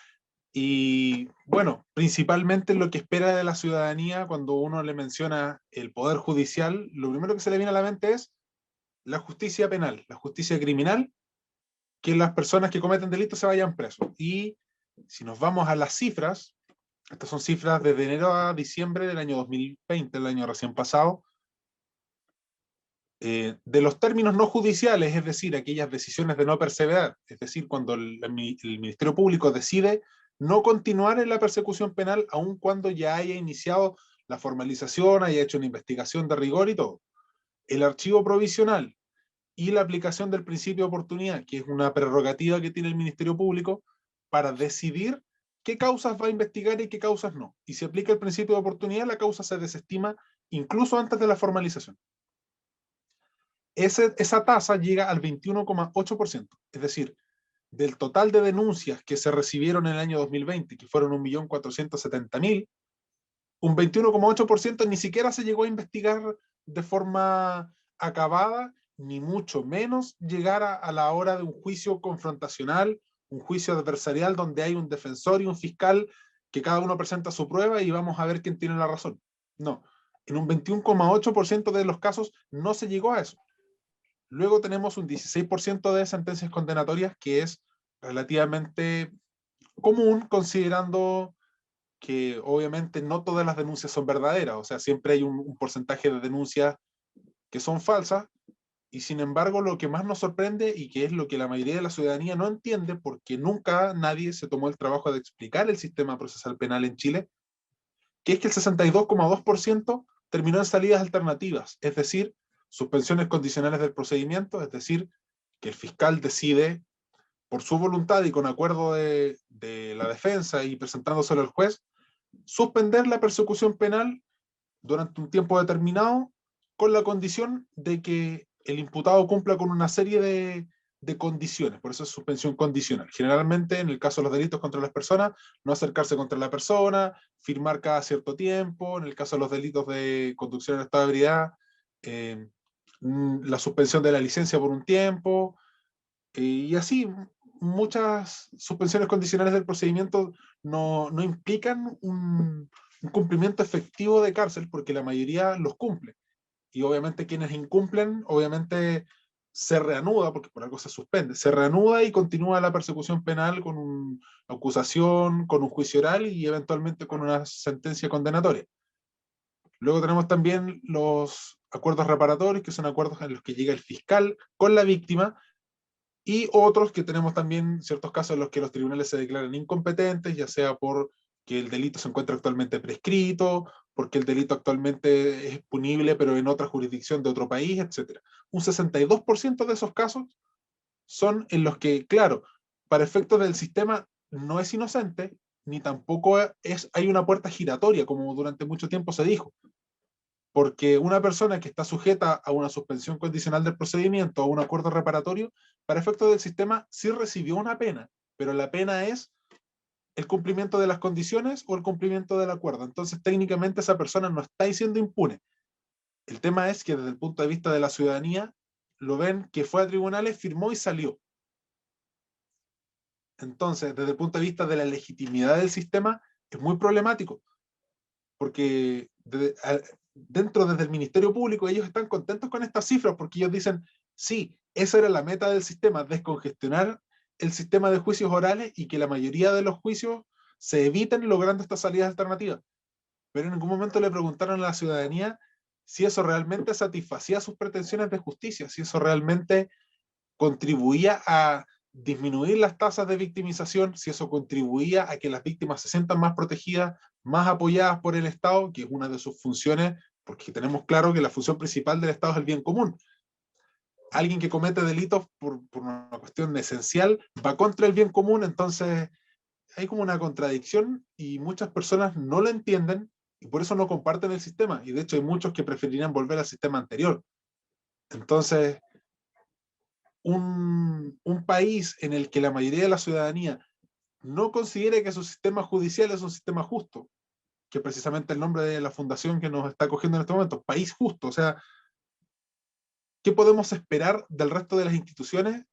Y bueno, principalmente lo que espera de la ciudadanía cuando uno le menciona el poder judicial, lo primero que se le viene a la mente es la justicia penal, la justicia criminal, que las personas que cometen delitos se vayan presos. Y si nos vamos a las cifras, estas son cifras desde enero a diciembre del año 2020, el año recién pasado, de los términos no judiciales, es decir, aquellas decisiones de no perseverar, es decir, cuando el Ministerio Público decide no continuar en la persecución penal, aun cuando ya haya iniciado la formalización, haya hecho una investigación de rigor y todo. El archivo provisional y la aplicación del principio de oportunidad, que es una prerrogativa que tiene el Ministerio Público para decidir qué causas va a investigar y qué causas no. Y si aplica el principio de oportunidad, la causa se desestima incluso antes de la formalización. Esa tasa llega al 21,8%, es decir, del total de denuncias que se recibieron en el año 2020, que fueron 1.470.000, un 21,8% ni siquiera se llegó a investigar de forma acabada, ni mucho menos llegar a la hora de un juicio confrontacional, un juicio adversarial donde hay un defensor y un fiscal que cada uno presenta su prueba y vamos a ver quién tiene la razón. No, en un 21,8% de los casos no se llegó a eso. Luego tenemos un 16% de sentencias condenatorias, que es relativamente común, considerando que obviamente no todas las denuncias son verdaderas, o sea, siempre hay un porcentaje de denuncias que son falsas, y sin embargo lo que más nos sorprende, y que es lo que la mayoría de la ciudadanía no entiende, porque nunca nadie se tomó el trabajo de explicar el sistema procesal penal en Chile, que es que el 62,2% terminó en salidas alternativas, es decir, suspensiones condicionales del procedimiento, es decir, que el fiscal decide por su voluntad y con acuerdo de la defensa y presentándoselo al juez, suspender la persecución penal durante un tiempo determinado con la condición de que el imputado cumpla con una serie de condiciones, por eso es suspensión condicional. Generalmente, en el caso de los delitos contra las personas, no acercarse contra la persona, firmar cada cierto tiempo, en el caso de los delitos de conducción en estado de ebriedad, la suspensión de la licencia por un tiempo, y así, muchas suspensiones condicionales del procedimiento no implican un cumplimiento efectivo de cárcel, porque la mayoría los cumple. Y obviamente quienes incumplen, obviamente se reanuda, porque por algo se suspende, se reanuda y continúa la persecución penal con una acusación, con un juicio oral y eventualmente con una sentencia condenatoria. Luego tenemos también los acuerdos reparatorios, que son acuerdos en los que llega el fiscal con la víctima, y otros que tenemos también ciertos casos en los que los tribunales se declaran incompetentes, ya sea por que el delito se encuentra actualmente prescrito, porque el delito actualmente es punible pero en otra jurisdicción de otro país, etc. Un 62% de esos casos son en los que, claro, para efectos del sistema no es inocente, ni tampoco hay una puerta giratoria, como durante mucho tiempo se dijo. Porque una persona que está sujeta a una suspensión condicional del procedimiento o un acuerdo reparatorio, para efectos del sistema, sí recibió una pena, pero la pena es el cumplimiento de las condiciones o el cumplimiento del acuerdo. Entonces, técnicamente esa persona no está siendo impune. El tema es que desde el punto de vista de la ciudadanía, lo ven que fue a tribunales, firmó y salió. Entonces, desde el punto de vista de la legitimidad del sistema, es muy problemático, porque dentro desde el Ministerio Público ellos están contentos con estas cifras, porque ellos dicen, sí, esa era la meta del sistema, descongestionar el sistema de juicios orales y que la mayoría de los juicios se eviten logrando estas salidas alternativas. Pero en ningún momento le preguntaron a la ciudadanía si eso realmente satisfacía sus pretensiones de justicia, si eso realmente contribuía a disminuir las tasas de victimización, si eso contribuía a que las víctimas se sientan más protegidas, más apoyadas por el Estado, que es una de sus funciones, porque tenemos claro que la función principal del Estado es el bien común. Alguien que comete delitos por una cuestión esencial va contra el bien común, entonces hay como una contradicción y muchas personas no lo entienden y por eso no comparten el sistema. Y de hecho hay muchos que preferirían volver al sistema anterior. Entonces, un país en el que la mayoría de la ciudadanía no considere que su sistema judicial es un sistema justo, que precisamente el nombre de la fundación que nos está acogiendo en este momento, país justo, o sea, ¿qué podemos esperar del resto de las instituciones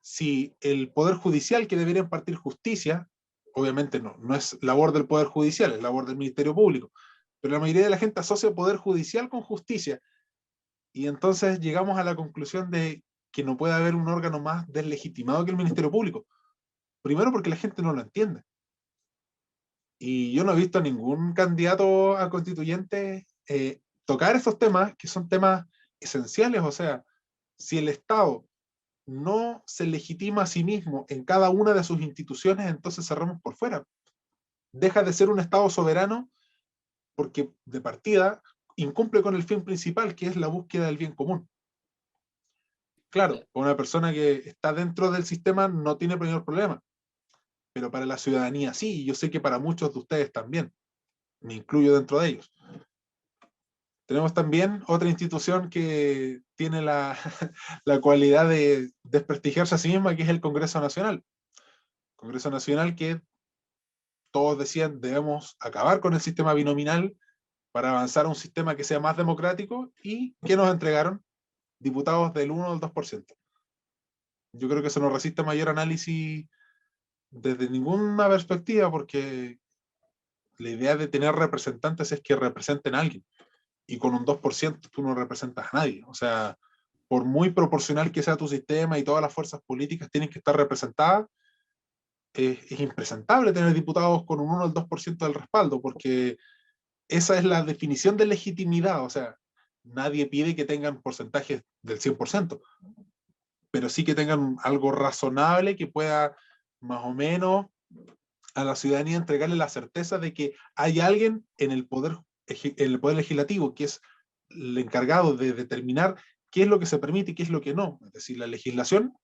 si el Poder Judicial, que debería impartir justicia, obviamente no es labor del Poder Judicial, es labor del Ministerio Público, pero la mayoría de la gente asocia Poder Judicial con justicia, y entonces llegamos a la conclusión de que no puede haber un órgano más deslegitimado que el Ministerio Público. Primero porque la gente no lo entiende. Y yo no he visto a ningún candidato a constituyente tocar estos temas, que son temas esenciales. O sea, si el Estado no se legitima a sí mismo en cada una de sus instituciones, entonces cerramos por fuera. Deja de ser un Estado soberano porque de partida incumple con el fin principal, que es la búsqueda del bien común. Claro, una persona que está dentro del sistema no tiene mayor problema, pero para la ciudadanía sí, y yo sé que para muchos de ustedes también, me incluyo dentro de ellos. Tenemos también otra institución que tiene la, la cualidad de desprestigiarse a sí misma, que es el Congreso Nacional. Congreso Nacional que todos decían debemos acabar con el sistema binominal para avanzar a un sistema que sea más democrático, y que nos entregaron diputados del 1 o del 2%. Yo creo que eso no resiste mayor análisis desde ninguna perspectiva, porque la idea de tener representantes es que representen a alguien, y con un 2% tú no representas a nadie. O sea, por muy proporcional que sea tu sistema y todas las fuerzas políticas tienen que estar representadas, es impresentable tener diputados con un 1 o el 2% del respaldo, porque esa es la definición de legitimidad. O sea, nadie pide que tengan porcentajes del 100%, pero sí que tengan algo razonable que pueda más o menos a la ciudadanía entregarle la certeza de que hay alguien en el poder legislativo que es el encargado de determinar qué es lo que se permite y qué es lo que no. Es decir, la legislación,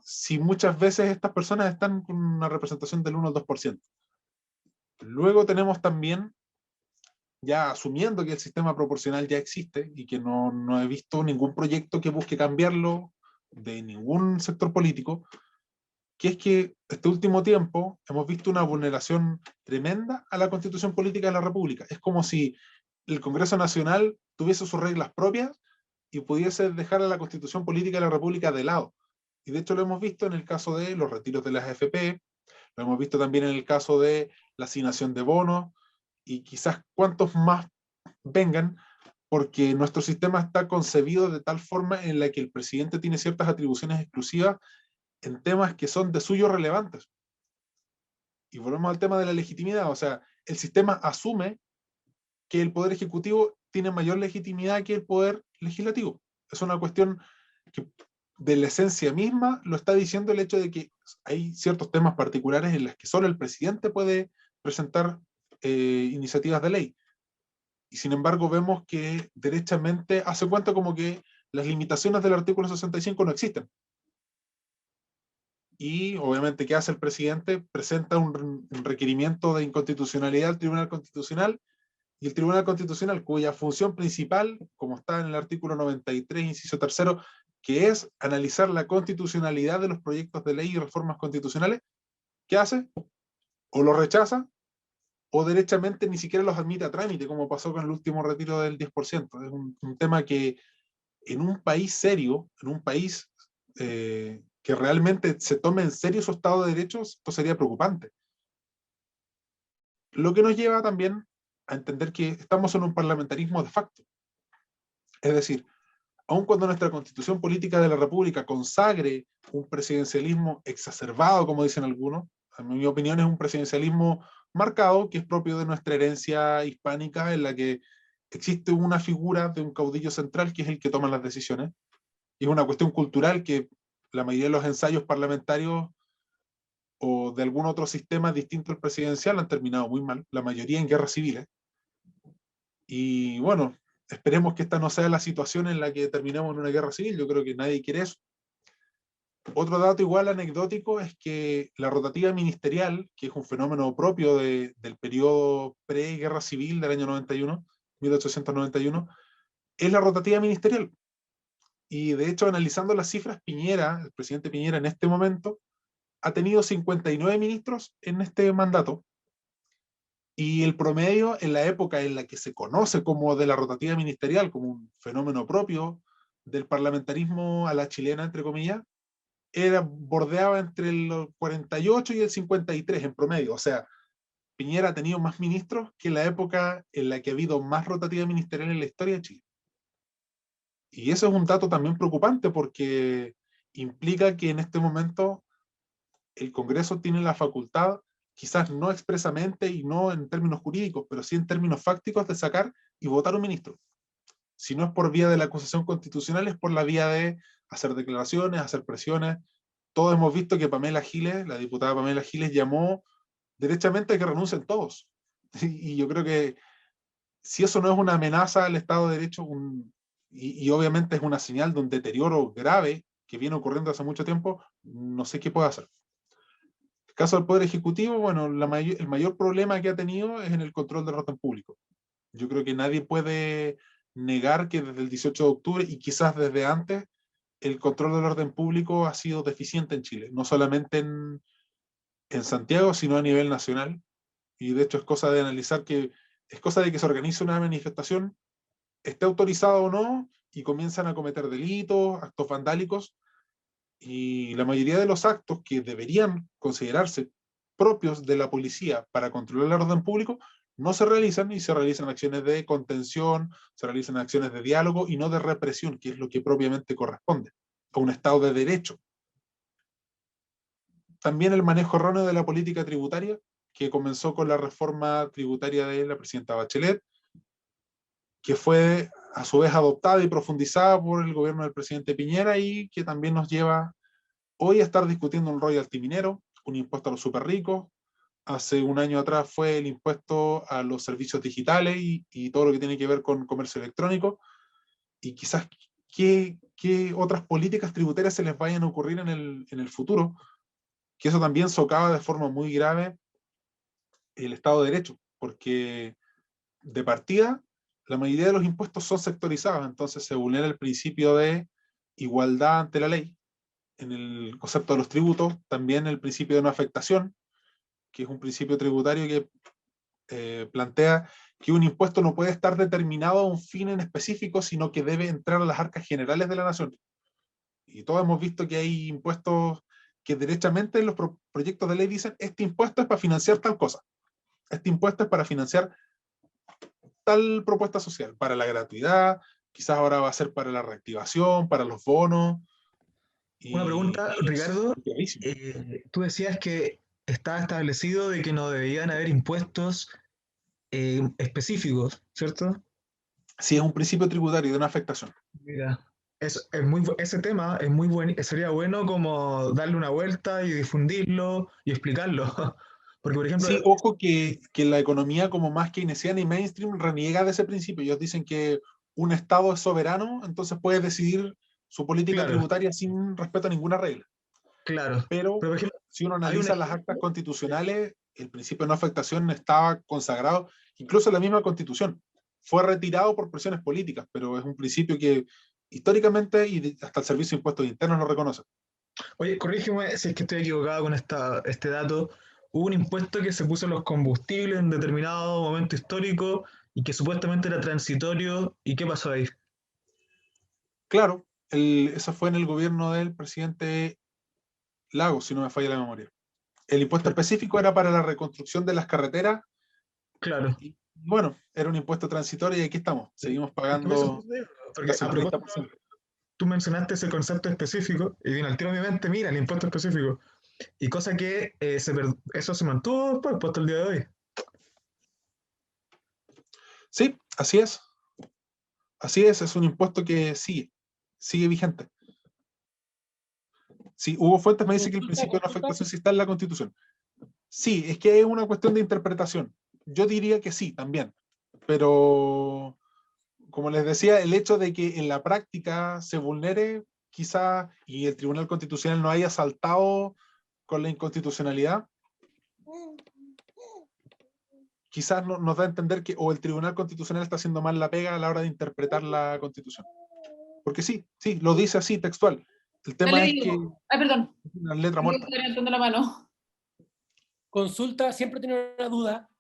si muchas veces estas personas están con una representación del 1 al 2%. Luego tenemos también ya asumiendo que el sistema proporcional ya existe y que no he visto ningún proyecto que busque cambiarlo de ningún sector político, que es que este último tiempo hemos visto una vulneración tremenda a la Constitución Política de la República. Es como si el Congreso Nacional tuviese sus reglas propias y pudiese dejar a la Constitución Política de la República de lado. Y de hecho lo hemos visto en el caso de los retiros de las AFP, lo hemos visto también en el caso de la asignación de bonos, y quizás cuantos más vengan, porque nuestro sistema está concebido de tal forma en la que el presidente tiene ciertas atribuciones exclusivas en temas que son de suyo relevantes. Y volvemos al tema de la legitimidad, o sea, el sistema asume que el Poder Ejecutivo tiene mayor legitimidad que el Poder Legislativo. Es una cuestión que de la esencia misma lo está diciendo el hecho de que hay ciertos temas particulares en los que solo el presidente puede presentar iniciativas de ley. Y sin embargo vemos que derechamente hace cuenta como que las limitaciones del artículo 65 no existen. Y obviamente, ¿qué hace el presidente? Presenta un requerimiento de inconstitucionalidad al Tribunal Constitucional, y el Tribunal Constitucional, cuya función principal, como está en el artículo 93, inciso tercero, que es analizar la constitucionalidad de los proyectos de ley y reformas constitucionales, ¿qué hace? O lo rechaza, o derechamente ni siquiera los admite a trámite, como pasó con el último retiro del 10%. Es un tema que en un país serio, en un país que realmente se tome en serio su Estado de Derecho, esto sería preocupante. Lo que nos lleva también a entender que estamos en un parlamentarismo de facto. Es decir, aun cuando nuestra Constitución Política de la República consagre un presidencialismo exacerbado, como dicen algunos, en mi opinión es un presidencialismo marcado, que es propio de nuestra herencia hispánica, en la que existe una figura de un caudillo central que es el que toma las decisiones, y es una cuestión cultural que la mayoría de los ensayos parlamentarios o de algún otro sistema distinto al presidencial han terminado muy mal, la mayoría en guerras civiles. Y bueno, esperemos que esta no sea la situación en la que terminemos en una guerra civil, yo creo que nadie quiere eso. Otro dato igual anecdótico es que la rotativa ministerial, que es un fenómeno propio del periodo pre-guerra civil del año 91, 1891, es la rotativa ministerial. Y de hecho, analizando las cifras, Piñera, el presidente Piñera en este momento, ha tenido 59 ministros en este mandato, y el promedio en la época en la que se conoce como de la rotativa ministerial, como un fenómeno propio del parlamentarismo a la chilena, entre comillas, bordeaba entre el 48 y el 53 en promedio. O sea, Piñera ha tenido más ministros que en la época en la que ha habido más rotativa ministerial en la historia de Chile. Y eso es un dato también preocupante, porque implica que en este momento el Congreso tiene la facultad, quizás no expresamente y no en términos jurídicos, pero sí en términos fácticos, de sacar y votar un ministro. Si no es por vía de la acusación constitucional, es por la vía de hacer declaraciones, hacer presiones. Todos hemos visto que Pamela Giles, la diputada Pamela Giles, llamó derechamente a que renuncien todos. Y yo creo que si eso no es una amenaza al Estado de Derecho, y obviamente es una señal de un deterioro grave que viene ocurriendo hace mucho tiempo, no sé qué puede hacer. El caso del Poder Ejecutivo, bueno, el mayor problema que ha tenido es en el control del orden público. Yo creo que nadie puede negar que desde el 18 de octubre, y quizás desde antes, el control del orden público ha sido deficiente en Chile, no solamente en Santiago, sino a nivel nacional. Y de hecho es cosa de analizar es cosa de que se organice una manifestación, esté autorizada o no, y comienzan a cometer delitos, actos vandálicos, y la mayoría de los actos que deberían considerarse propios de la policía para controlar el orden público no se realizan, y se realizan acciones de contención, se realizan acciones de diálogo y no de represión, que es lo que propiamente corresponde a un Estado de Derecho. También el manejo erróneo de la política tributaria, que comenzó con la reforma tributaria de la presidenta Bachelet, que fue a su vez adoptada y profundizada por el gobierno del presidente Piñera, y que también nos lleva hoy a estar discutiendo un royalty minero, un impuesto a los super ricos. Hace un año atrás fue el impuesto a los servicios digitales y todo lo que tiene que ver con comercio electrónico, y quizás qué otras políticas tributarias se les vayan a ocurrir en el futuro, que eso también socava de forma muy grave el Estado de Derecho, porque de partida, la mayoría de los impuestos son sectorizados, entonces se vulnera el principio de igualdad ante la ley. En el concepto de los tributos, también el principio de no afectación, que es un principio tributario que plantea que un impuesto no puede estar determinado a un fin en específico, sino que debe entrar a las arcas generales de la nación. Y todos hemos visto que hay impuestos que derechamente en los proyectos de ley dicen, este impuesto es para financiar tal cosa, este impuesto es para financiar tal propuesta social, para la gratuidad, quizás ahora va a ser para la reactivación, para los bonos. Una pregunta, Ricardo. Clarísimo. Tú decías que estaba establecido de que no debían haber impuestos específicos, ¿cierto? Sí, es un principio tributario de una afectación. Mira, ese tema es muy bueno, sería bueno como darle una vuelta y difundirlo y explicarlo. Porque, por ejemplo, Sí, ojo que la economía como más keynesiana y mainstream reniega de ese principio. Ellos dicen que un Estado es soberano, entonces puede decidir su política claro, tributaria sin respeto a ninguna regla. claro. Pero Pero, por ejemplo, si uno hay un analiza las actas ejemplo, constitucionales, el principio de no afectación estaba consagrado, incluso en la misma Constitución. Fue retirado por presiones políticas, pero es un principio que históricamente y hasta el Servicio de Impuestos Internos lo reconoce. oye, corrígeme si es que estoy equivocado con este dato. Hubo un impuesto que se puso en los combustibles en determinado momento histórico y que supuestamente era transitorio. ¿Y qué pasó ahí? Claro, eso fue en el gobierno del presidente Lagos, si no me falla la memoria. El impuesto Pero, específico era para la reconstrucción de las carreteras claro. y, bueno, era un impuesto transitorio y aquí estamos, seguimos Es que me pagando sorprende, porque casi a el propósito 30%. tú mencionaste ese concepto específico y vino al tiro a mi mente, mira, el impuesto específico. Y cosa que eso se mantuvo después, pues, hasta el día de hoy. Sí, así es un impuesto que sigue vigente. Sí, Hugo Fuentes me dice que el Consulta, principio de no consulta. afectación sí está en la Constitución. Sí, es que es una cuestión de interpretación. Yo diría que sí, también. Pero, como les decía, el hecho de que en la práctica se vulnere, quizá, y el Tribunal Constitucional no haya saltado con la inconstitucionalidad, quizás nos da a entender que o el Tribunal Constitucional está haciendo mal la pega a la hora de interpretar la Constitución. Porque sí, lo dice así, textual. El tema Dale, es que digo. Ay, perdón. es una letra Digo, muerta. estoy levantando la mano. Consulta, siempre he tenido una duda.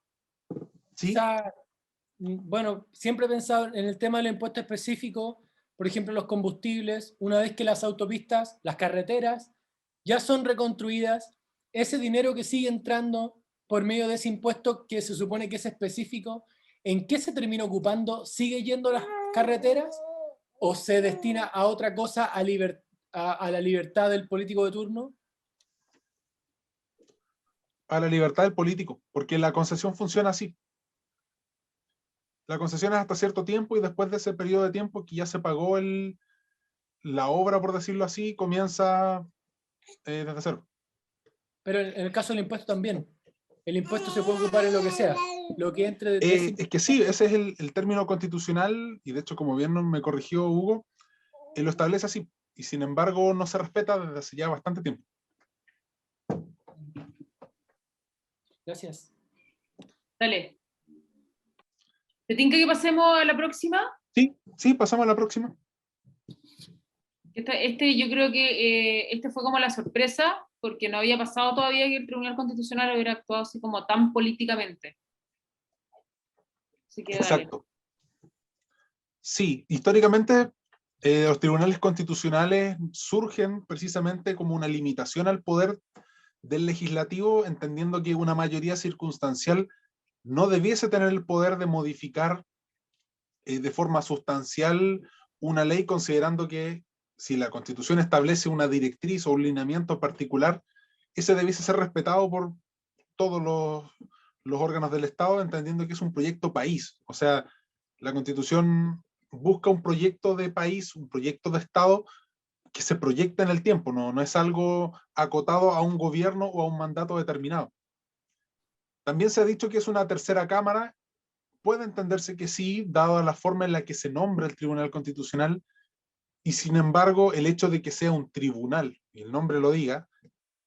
¿Sí? Quizá, bueno, siempre he pensado en el tema del impuesto específico, por ejemplo, los combustibles, una vez que las autopistas, las carreteras, ya son reconstruidas, ese dinero que sigue entrando por medio de ese impuesto que se supone que es específico, ¿en qué se termina ocupando? ¿Sigue yendo a las carreteras o se destina a otra cosa, a la libertad del político de turno? A la libertad del político, porque la concesión funciona así. La concesión es hasta cierto tiempo y después de ese periodo de tiempo que ya se pagó la obra, por decirlo así, comienza desde cero. Pero en el caso del impuesto también. El impuesto se puede ocupar en lo que sea. Lo que entre de ese Es que sí, ese es el término constitucional, y de hecho, como bien me corrigió Hugo, él lo establece así, y sin embargo no se respeta desde hace ya bastante tiempo. Gracias. Dale. ¿Te tinca que pasemos a la próxima? Sí, pasamos a la próxima. Yo creo que este fue como la sorpresa, porque no había pasado todavía que el Tribunal Constitucional hubiera actuado así como tan políticamente. Así que dale. Exacto. Sí, históricamente los tribunales constitucionales surgen precisamente como una limitación al poder del legislativo, entendiendo que una mayoría circunstancial no debiese tener el poder de modificar de forma sustancial una ley, considerando que si la Constitución establece una directriz o un lineamiento particular, ese debiese ser respetado por todos los órganos del Estado, entendiendo que es un proyecto país. O sea, la Constitución busca un proyecto de país, un proyecto de Estado que se proyecta en el tiempo, no es algo acotado a un gobierno o a un mandato determinado. También se ha dicho que es una tercera cámara. Puede entenderse que sí, dada la forma en la que se nombra el Tribunal Constitucional, y sin embargo el hecho de que sea un tribunal, y el nombre lo diga,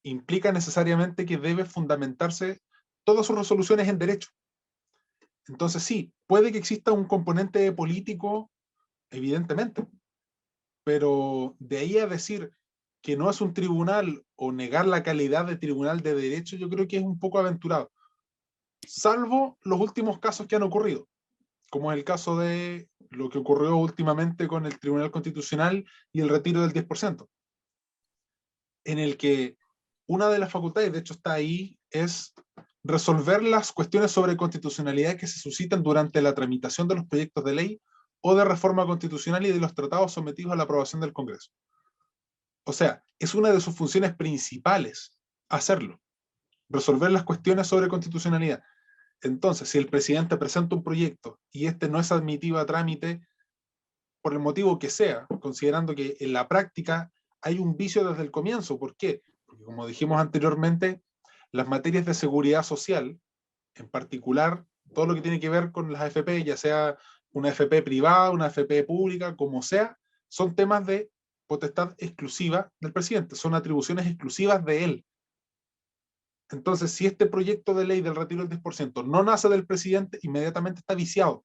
implica necesariamente que debe fundamentarse todas sus resoluciones en derecho. Entonces sí, puede que exista un componente político, evidentemente, pero de ahí a decir que no es un tribunal o negar la calidad de tribunal de derecho, yo creo que es un poco aventurado, salvo los últimos casos que han ocurrido, como es el caso de lo que ocurrió últimamente con el Tribunal Constitucional y el retiro del 10%, en el que una de las facultades, de hecho está ahí, es resolver las cuestiones sobre constitucionalidad que se suscitan durante la tramitación de los proyectos de ley o de reforma constitucional y de los tratados sometidos a la aprobación del Congreso. O sea, es una de sus funciones principales hacerlo, resolver las cuestiones sobre constitucionalidad. Entonces, si el presidente presenta un proyecto y este no es admitido a trámite, por el motivo que sea, considerando que en la práctica hay un vicio desde el comienzo. ¿Por qué? Porque como dijimos anteriormente, las materias de seguridad social, en particular, todo lo que tiene que ver con las AFP, ya sea una AFP privada, una AFP pública, como sea, son temas de potestad exclusiva del presidente, son atribuciones exclusivas de él. Entonces, si este proyecto de ley del retiro del 10% no nace del presidente, inmediatamente está viciado.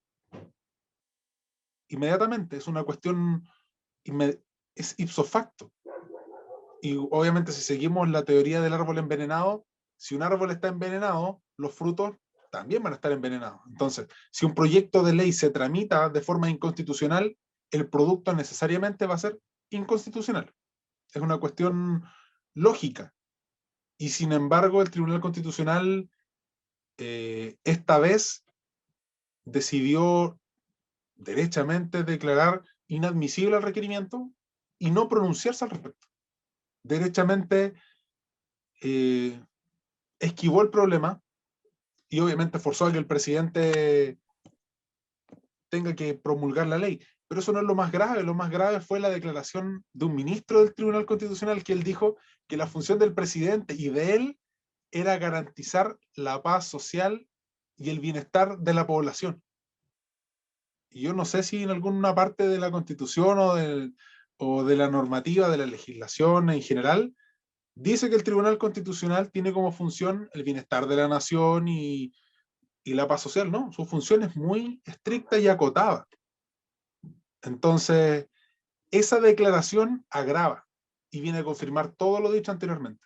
Inmediatamente, es una cuestión, es ipso facto. Y obviamente si seguimos la teoría del árbol envenenado, si un árbol está envenenado, los frutos también van a estar envenenados. Entonces, si un proyecto de ley se tramita de forma inconstitucional, el producto necesariamente va a ser inconstitucional. Es una cuestión lógica. Y sin embargo, el Tribunal Constitucional esta vez decidió derechamente declarar inadmisible el requerimiento y no pronunciarse al respecto. Derechamente esquivó el problema y obviamente forzó a que el presidente tenga que promulgar la ley. Pero eso no es lo más grave fue la declaración de un ministro del Tribunal Constitucional que él dijo que la función del presidente y de él era garantizar la paz social y el bienestar de la población. Y yo no sé si en alguna parte de la Constitución o de la normativa, de la legislación en general, dice que el Tribunal Constitucional tiene como función el bienestar de la nación y la paz social, ¿no? Su función es muy estricta y acotada. Entonces, esa declaración agrava y viene a confirmar todo lo dicho anteriormente.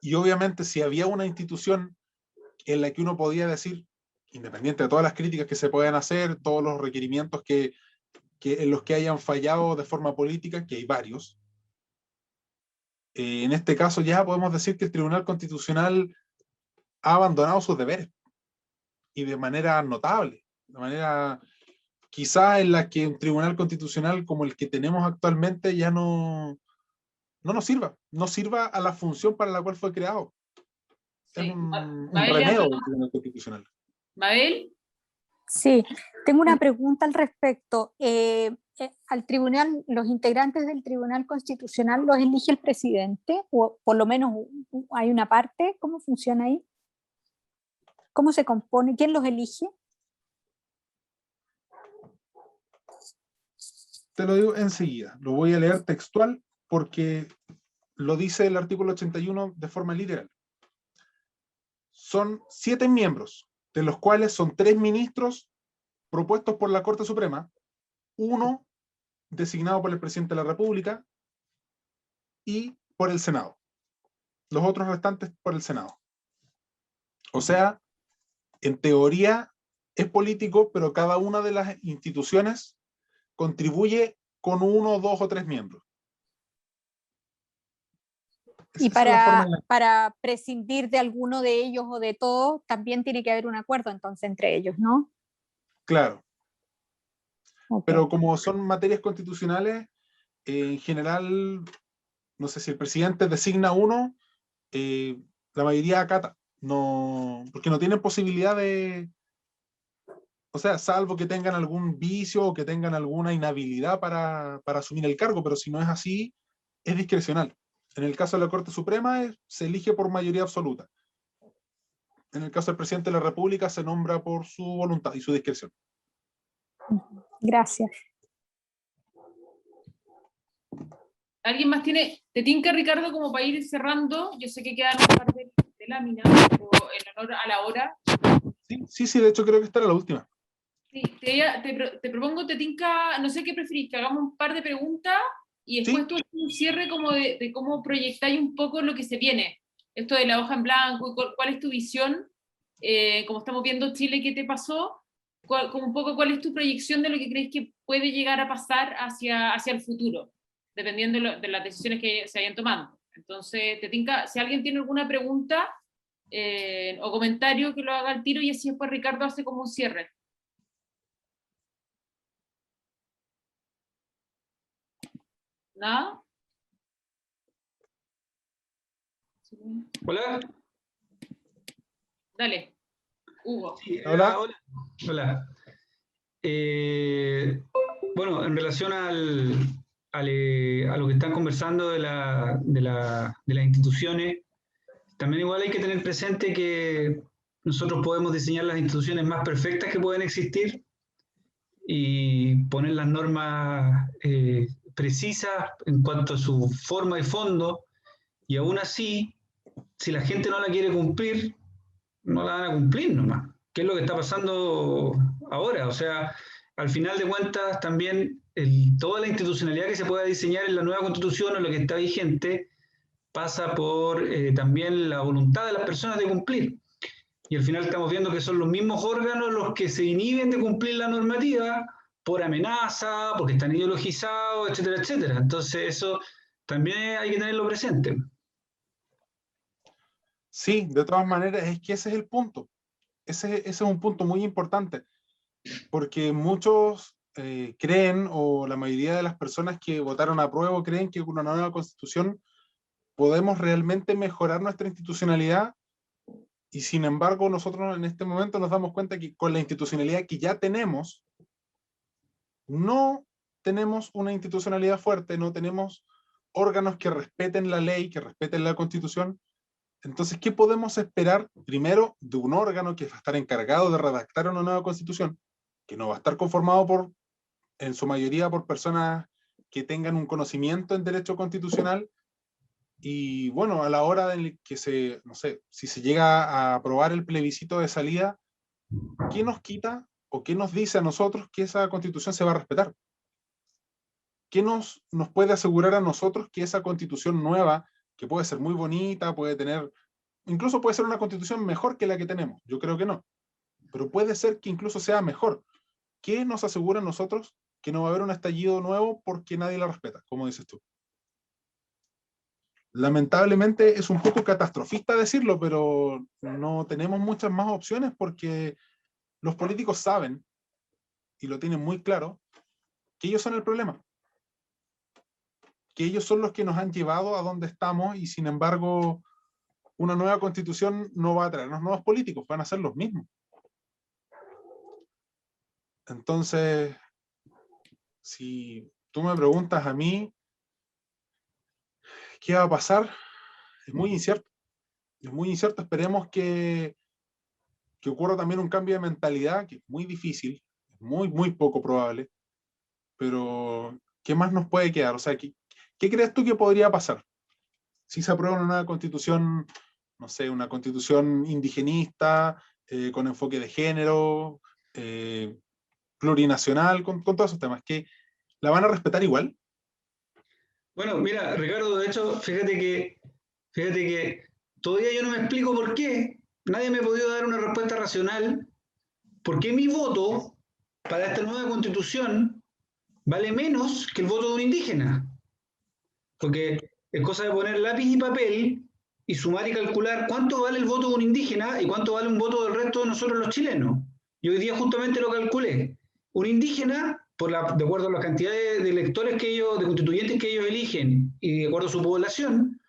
Y obviamente si había una institución en la que uno podía decir, independiente de todas las críticas que se puedan hacer, todos los requerimientos en los que hayan fallado de forma política, que hay varios, en este caso ya podemos decir que el Tribunal Constitucional ha abandonado sus deberes y de manera notable, de manera quizá en la que un Tribunal Constitucional como el que tenemos actualmente ya no nos sirva, no sirva a la función para la cual fue creado. Sí. Es un Mabel, remedio del Tribunal Constitucional. Mabel, Sí, tengo una pregunta al respecto. ¿Al tribunal, los integrantes del Tribunal Constitucional los elige el presidente? O por lo menos hay una parte, ¿cómo funciona ahí? ¿Cómo se compone? ¿Quién los elige? Te lo digo enseguida, lo voy a leer textual porque lo dice el artículo 81 de forma literal. Son 7 miembros, de los cuales son 3 ministros propuestos por la Corte Suprema, 1 designado por el presidente de la República y por el Senado. Los otros restantes por el Senado. O sea, en teoría es político, pero cada una de las instituciones contribuye con 1, 2 o 3 miembros. Y para prescindir de alguno de ellos o de todos, también tiene que haber un acuerdo entonces entre ellos, ¿no? Claro. Okay. Pero como son materias constitucionales, en general, no sé si el presidente designa uno, la mayoría acata. No, porque no tienen posibilidad de... O sea, salvo que tengan algún vicio o que tengan alguna inhabilidad para asumir el cargo, pero si no es así, es discrecional. En el caso de la Corte Suprema se elige por mayoría absoluta. En el caso del presidente de la República se nombra por su voluntad y su discreción. Gracias. ¿alguien más tiene? ¿Te tinca, Ricardo, como para ir cerrando? Yo sé que quedan un par de láminas, pero en honor a la hora. Sí, Sí, de hecho creo que esta era la última. Sí, te propongo, te tinca, no sé qué preferís, que hagamos un par de preguntas y después Sí. tú haces un cierre como de cómo proyectáis un poco lo que se viene. Esto de la hoja en blanco, y cuál es tu visión, como estamos viendo Chile, ¿qué te pasó? Como un poco cuál es tu proyección de lo que crees que puede llegar a pasar hacia el futuro, dependiendo de las decisiones que se vayan tomando. Entonces, te tinca, si alguien tiene alguna pregunta o comentario, que lo haga al tiro y así después Ricardo hace como un cierre. ¿Nada? Hola. Dale, Hugo. Sí, Hola. hola. Hola. Bueno, en relación a lo que están conversando de las instituciones, también igual hay que tener presente que nosotros podemos diseñar las instituciones más perfectas que pueden existir y poner las normas precisas en cuanto a su forma y fondo, y aún así, si la gente no la quiere cumplir, no la van a cumplir nomás. ¿Qué es lo que está pasando ahora? O sea, al final de cuentas, también toda la institucionalidad que se pueda diseñar en la nueva constitución o lo que está vigente pasa por también la voluntad de las personas de cumplir. Y al final estamos viendo que son los mismos órganos los que se inhiben de cumplir la normativa por amenaza, porque están ideologizados, etcétera, etcétera. Entonces eso también hay que tenerlo presente. Sí, de todas maneras, es que ese es el punto. Ese es un punto muy importante, porque muchos creen, o la mayoría de las personas que votaron a prueba creen que con una nueva constitución podemos realmente mejorar nuestra institucionalidad, y sin embargo nosotros en este momento nos damos cuenta que con la institucionalidad que ya tenemos, no tenemos una institucionalidad fuerte, no tenemos órganos que respeten la ley, que respeten la constitución. Entonces, ¿qué podemos esperar primero de un órgano que va a estar encargado de redactar una nueva constitución, que no va a estar conformado en su mayoría por personas que tengan un conocimiento en derecho constitucional? Y bueno, a la hora de que no sé, si se llega a aprobar el plebiscito de salida, ¿qué nos quita o qué nos dice a nosotros que esa constitución se va a respetar? ¿Qué nos puede asegurar a nosotros que esa constitución nueva, que puede ser muy bonita, incluso puede ser una constitución mejor que la que tenemos? Yo creo que no, pero puede ser que incluso sea mejor. ¿Qué nos asegura a nosotros que no va a haber un estallido nuevo porque nadie la respeta, como dices tú? Lamentablemente es un poco catastrofista decirlo, pero no tenemos muchas más opciones, porque los políticos saben, y lo tienen muy claro, que ellos son el problema, que ellos son los que nos han llevado a donde estamos, y sin embargo una nueva constitución no va a traernos nuevos políticos, van a ser los mismos. Entonces, si tú me preguntas a mí qué va a pasar, es muy incierto. Es muy incierto. Esperemos que ocurra también un cambio de mentalidad, que es muy difícil, es muy, muy poco probable, pero ¿qué más nos puede quedar? O sea, ¿qué crees tú que podría pasar si se aprueba una nueva constitución, no sé, una constitución indigenista, con enfoque de género, plurinacional, con todos esos temas? ¿Que la van a respetar igual? Bueno, mira, Ricardo, de hecho, fíjate que todavía yo no me explico por qué. Nadie me ha podido dar una respuesta racional. ¿Por qué mi voto para esta nueva constitución vale menos que el voto de un indígena? Porque es cosa de poner lápiz y papel y sumar y calcular cuánto vale el voto de un indígena y cuánto vale un voto del resto de nosotros los chilenos. Y hoy día justamente lo calculé. Un indígena, de acuerdo a la cantidad de electores de constituyentes que ellos eligen y de acuerdo a su población,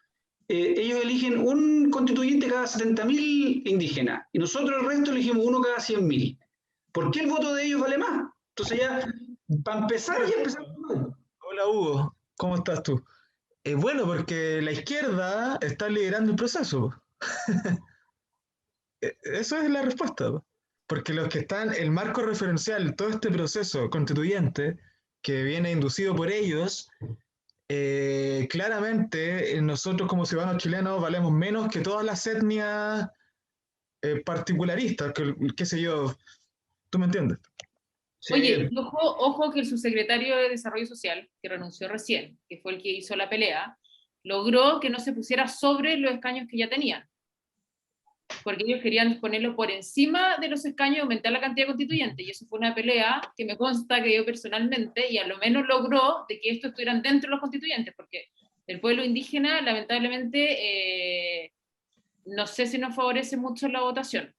ellos eligen un constituyente cada 70.000 indígenas y nosotros el resto elegimos uno cada 100.000. ¿Por qué el voto de ellos vale más? Entonces ya, para empezar, ya empezamos mal. Hola Hugo, ¿cómo estás tú? Bueno, porque la izquierda está liderando el proceso. Eso es la respuesta. Porque los que están, el marco referencial, todo este proceso constituyente que viene inducido por ellos, claramente nosotros como ciudadanos chilenos valemos menos que todas las etnias particularistas, qué sé yo, ¿tú me entiendes? Sí, Oye, y ojo que el subsecretario de Desarrollo Social, que renunció recién, que fue el que hizo la pelea, logró que no se pusiera sobre los escaños que ya tenían. Porque ellos querían ponerlo por encima de los escaños y aumentar la cantidad constituyente. Y eso fue una pelea que me consta que yo personalmente, y a lo menos logró de que estos estuvieran dentro de los constituyentes, porque el pueblo indígena, lamentablemente, no sé si nos favorece mucho la votación.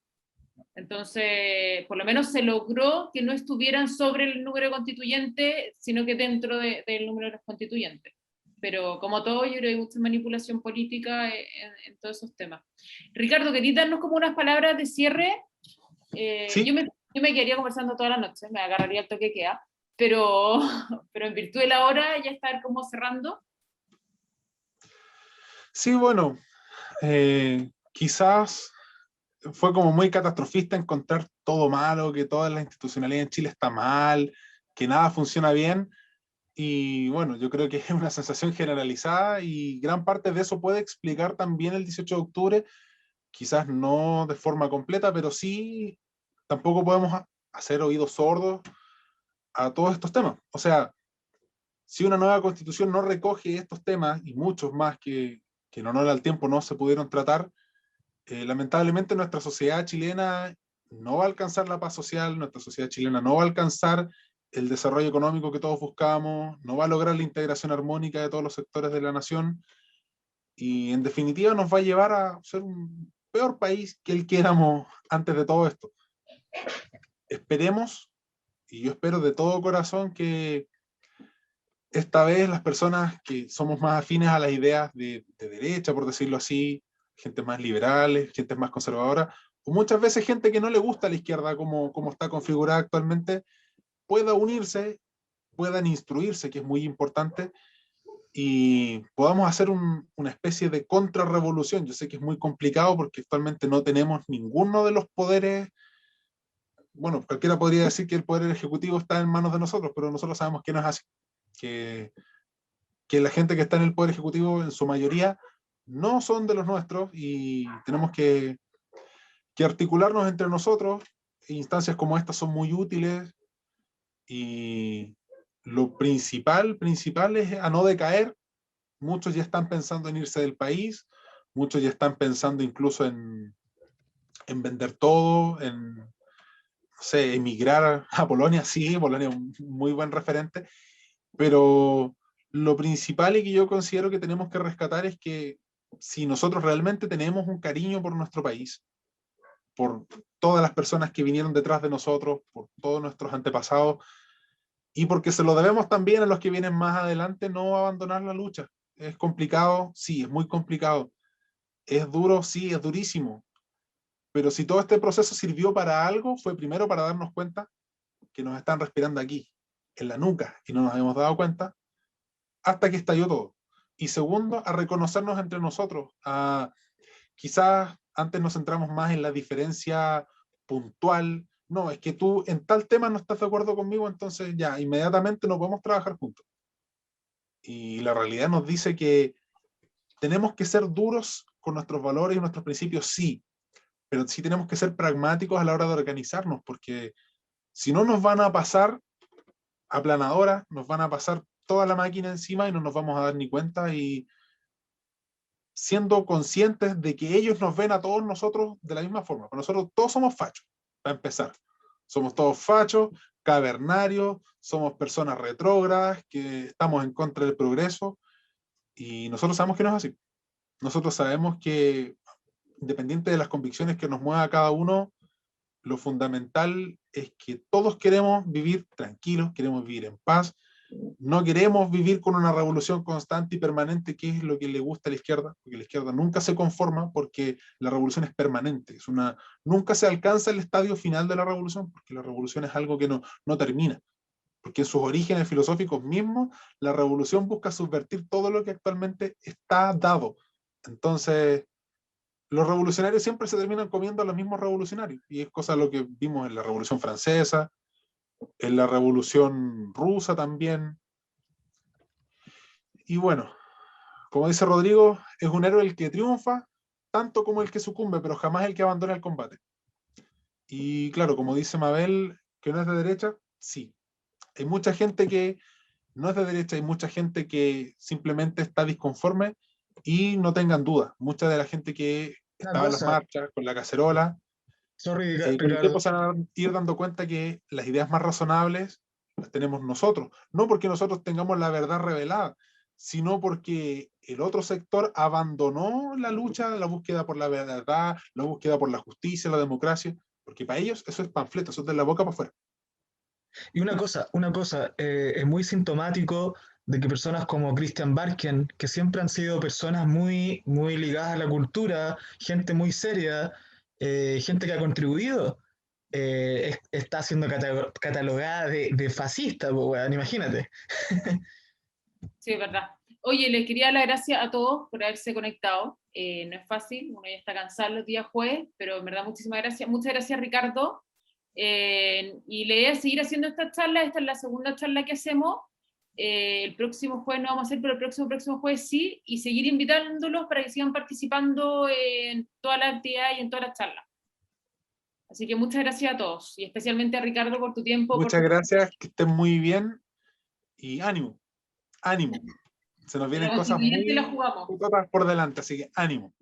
Entonces, por lo menos se logró que no estuvieran sobre el número de constituyentes, sino que dentro del número de los constituyentes. Pero como todo, yo creo que hay mucha manipulación política en todos esos temas. Ricardo, ¿querías darnos como unas palabras de cierre? Sí, Yo me quedaría conversando toda la noche, me agarraría el toque que queda, pero en virtud de la hora ya estar como cerrando. sí, bueno, quizás fue como muy catastrofista encontrar todo malo, que toda la institucionalidad en Chile está mal, que nada funciona bien. Y bueno, yo creo que es una sensación generalizada y gran parte de eso puede explicar también el 18 de octubre, quizás no de forma completa, pero sí tampoco podemos hacer oídos sordos a todos estos temas. O sea, si una nueva constitución no recoge estos temas y muchos más que en honor al tiempo no se pudieron tratar, lamentablemente nuestra sociedad chilena no va a alcanzar la paz social, nuestra sociedad chilena no va a alcanzar el desarrollo económico que todos buscamos, no va a lograr la integración armónica de todos los sectores de la nación y en definitiva nos va a llevar a ser un peor país que el que éramos antes de todo esto. Esperemos, y yo espero de todo corazón que esta vez las personas que somos más afines a las ideas de derecha, por decirlo así, gente más liberales, gente más conservadora, o muchas veces gente que no le gusta la izquierda como está configurada actualmente, pueda unirse, puedan instruirse, que es muy importante, y podamos hacer una especie de contrarrevolución. Yo sé que es muy complicado porque actualmente no tenemos ninguno de los poderes. Bueno, cualquiera podría decir que el poder ejecutivo está en manos de nosotros, pero nosotros sabemos que no es así, que la gente que está en el poder ejecutivo en su mayoría no son de los nuestros y tenemos que articularnos entre nosotros. Instancias como estas son muy útiles y lo principal es a no decaer. Muchos ya están pensando en irse del país, muchos ya están pensando incluso en vender todo, en, no sé, emigrar a Polonia. Sí, Polonia es un muy buen referente, pero lo principal y que yo considero que tenemos que rescatar es que si nosotros realmente tenemos un cariño por nuestro país, por todas las personas que vinieron detrás de nosotros, por todos nuestros antepasados, y porque se lo debemos también a los que vienen más adelante, no abandonar la lucha. Es complicado, sí, es muy complicado. Es duro, sí, es durísimo. Pero si todo este proceso sirvió para algo, fue primero para darnos cuenta que nos están respirando aquí, en la nuca, y no nos habíamos dado cuenta hasta que estalló todo. Y segundo, a reconocernos entre nosotros. Quizás antes nos centramos más en la diferencia puntual. No, es que tú en tal tema no estás de acuerdo conmigo, entonces ya, inmediatamente no podemos trabajar juntos. Y la realidad nos dice que tenemos que ser duros con nuestros valores y nuestros principios, sí, pero sí tenemos que ser pragmáticos a la hora de organizarnos, porque si no nos van a pasar aplanadoras, nos van a pasar toda la máquina encima y no nos vamos a dar ni cuenta, y siendo conscientes de que ellos nos ven a todos nosotros de la misma forma. Pero nosotros todos somos fachos, para empezar. Somos todos fachos, cavernarios, somos personas retrógradas, que estamos en contra del progreso, y nosotros sabemos que no es así. Nosotros sabemos que, independiente de las convicciones que nos mueva cada uno, lo fundamental es que todos queremos vivir tranquilos, queremos vivir en paz, no queremos vivir con una revolución constante y permanente, que es lo que le gusta a la izquierda, porque la izquierda nunca se conforma, porque la revolución es permanente, nunca se alcanza el estadio final de la revolución, porque la revolución es algo que no termina, porque en sus orígenes filosóficos mismos, la revolución busca subvertir todo lo que actualmente está dado. Entonces, los revolucionarios siempre se terminan comiendo a los mismos revolucionarios, y es cosa de lo que vimos en la Revolución Francesa, en la Revolución Rusa también. Y bueno, como dice Rodrigo, es un héroe el que triunfa tanto como el que sucumbe, pero jamás el que abandona el combate. Y claro, como dice Mabel, que no es de derecha, sí. Hay mucha gente que no es de derecha, hay mucha gente que simplemente está disconforme, y no tengan duda, mucha de la gente que Una estaba en las cosa, marchas, con la cacerola, sorry, con el Ricardo. tiempo se van a ir dando cuenta que las ideas más razonables las tenemos nosotros, no porque nosotros tengamos la verdad revelada, sino porque el otro sector abandonó la lucha, la búsqueda por la verdad, la búsqueda por la justicia, la democracia, porque para ellos eso es panfleto, eso es de la boca para afuera. Y una cosa, es muy sintomático de que personas como Christian Barken, que siempre han sido personas muy, muy ligadas a la cultura, gente muy seria, gente que ha contribuido, está siendo catalogada de fascista, po, weón, imagínate. Sí, es verdad. Oye, les quería dar las gracias a todos por haberse conectado. No es fácil, uno ya está cansado los días jueves, pero en verdad muchísimas gracias. Muchas gracias, Ricardo. Y le voy a seguir haciendo esta charla. Esta es la segunda charla que hacemos. El próximo jueves no vamos a hacer, pero el próximo jueves sí, y seguir invitándolos para que sigan participando en todas las actividades y en todas las charlas. Así que muchas gracias a todos, y especialmente a Ricardo por tu tiempo. Muchas gracias, que estén muy bien, y ánimo, ánimo. Se nos vienen La cosas muy constituyente la jugamos. por delante, así que ánimo.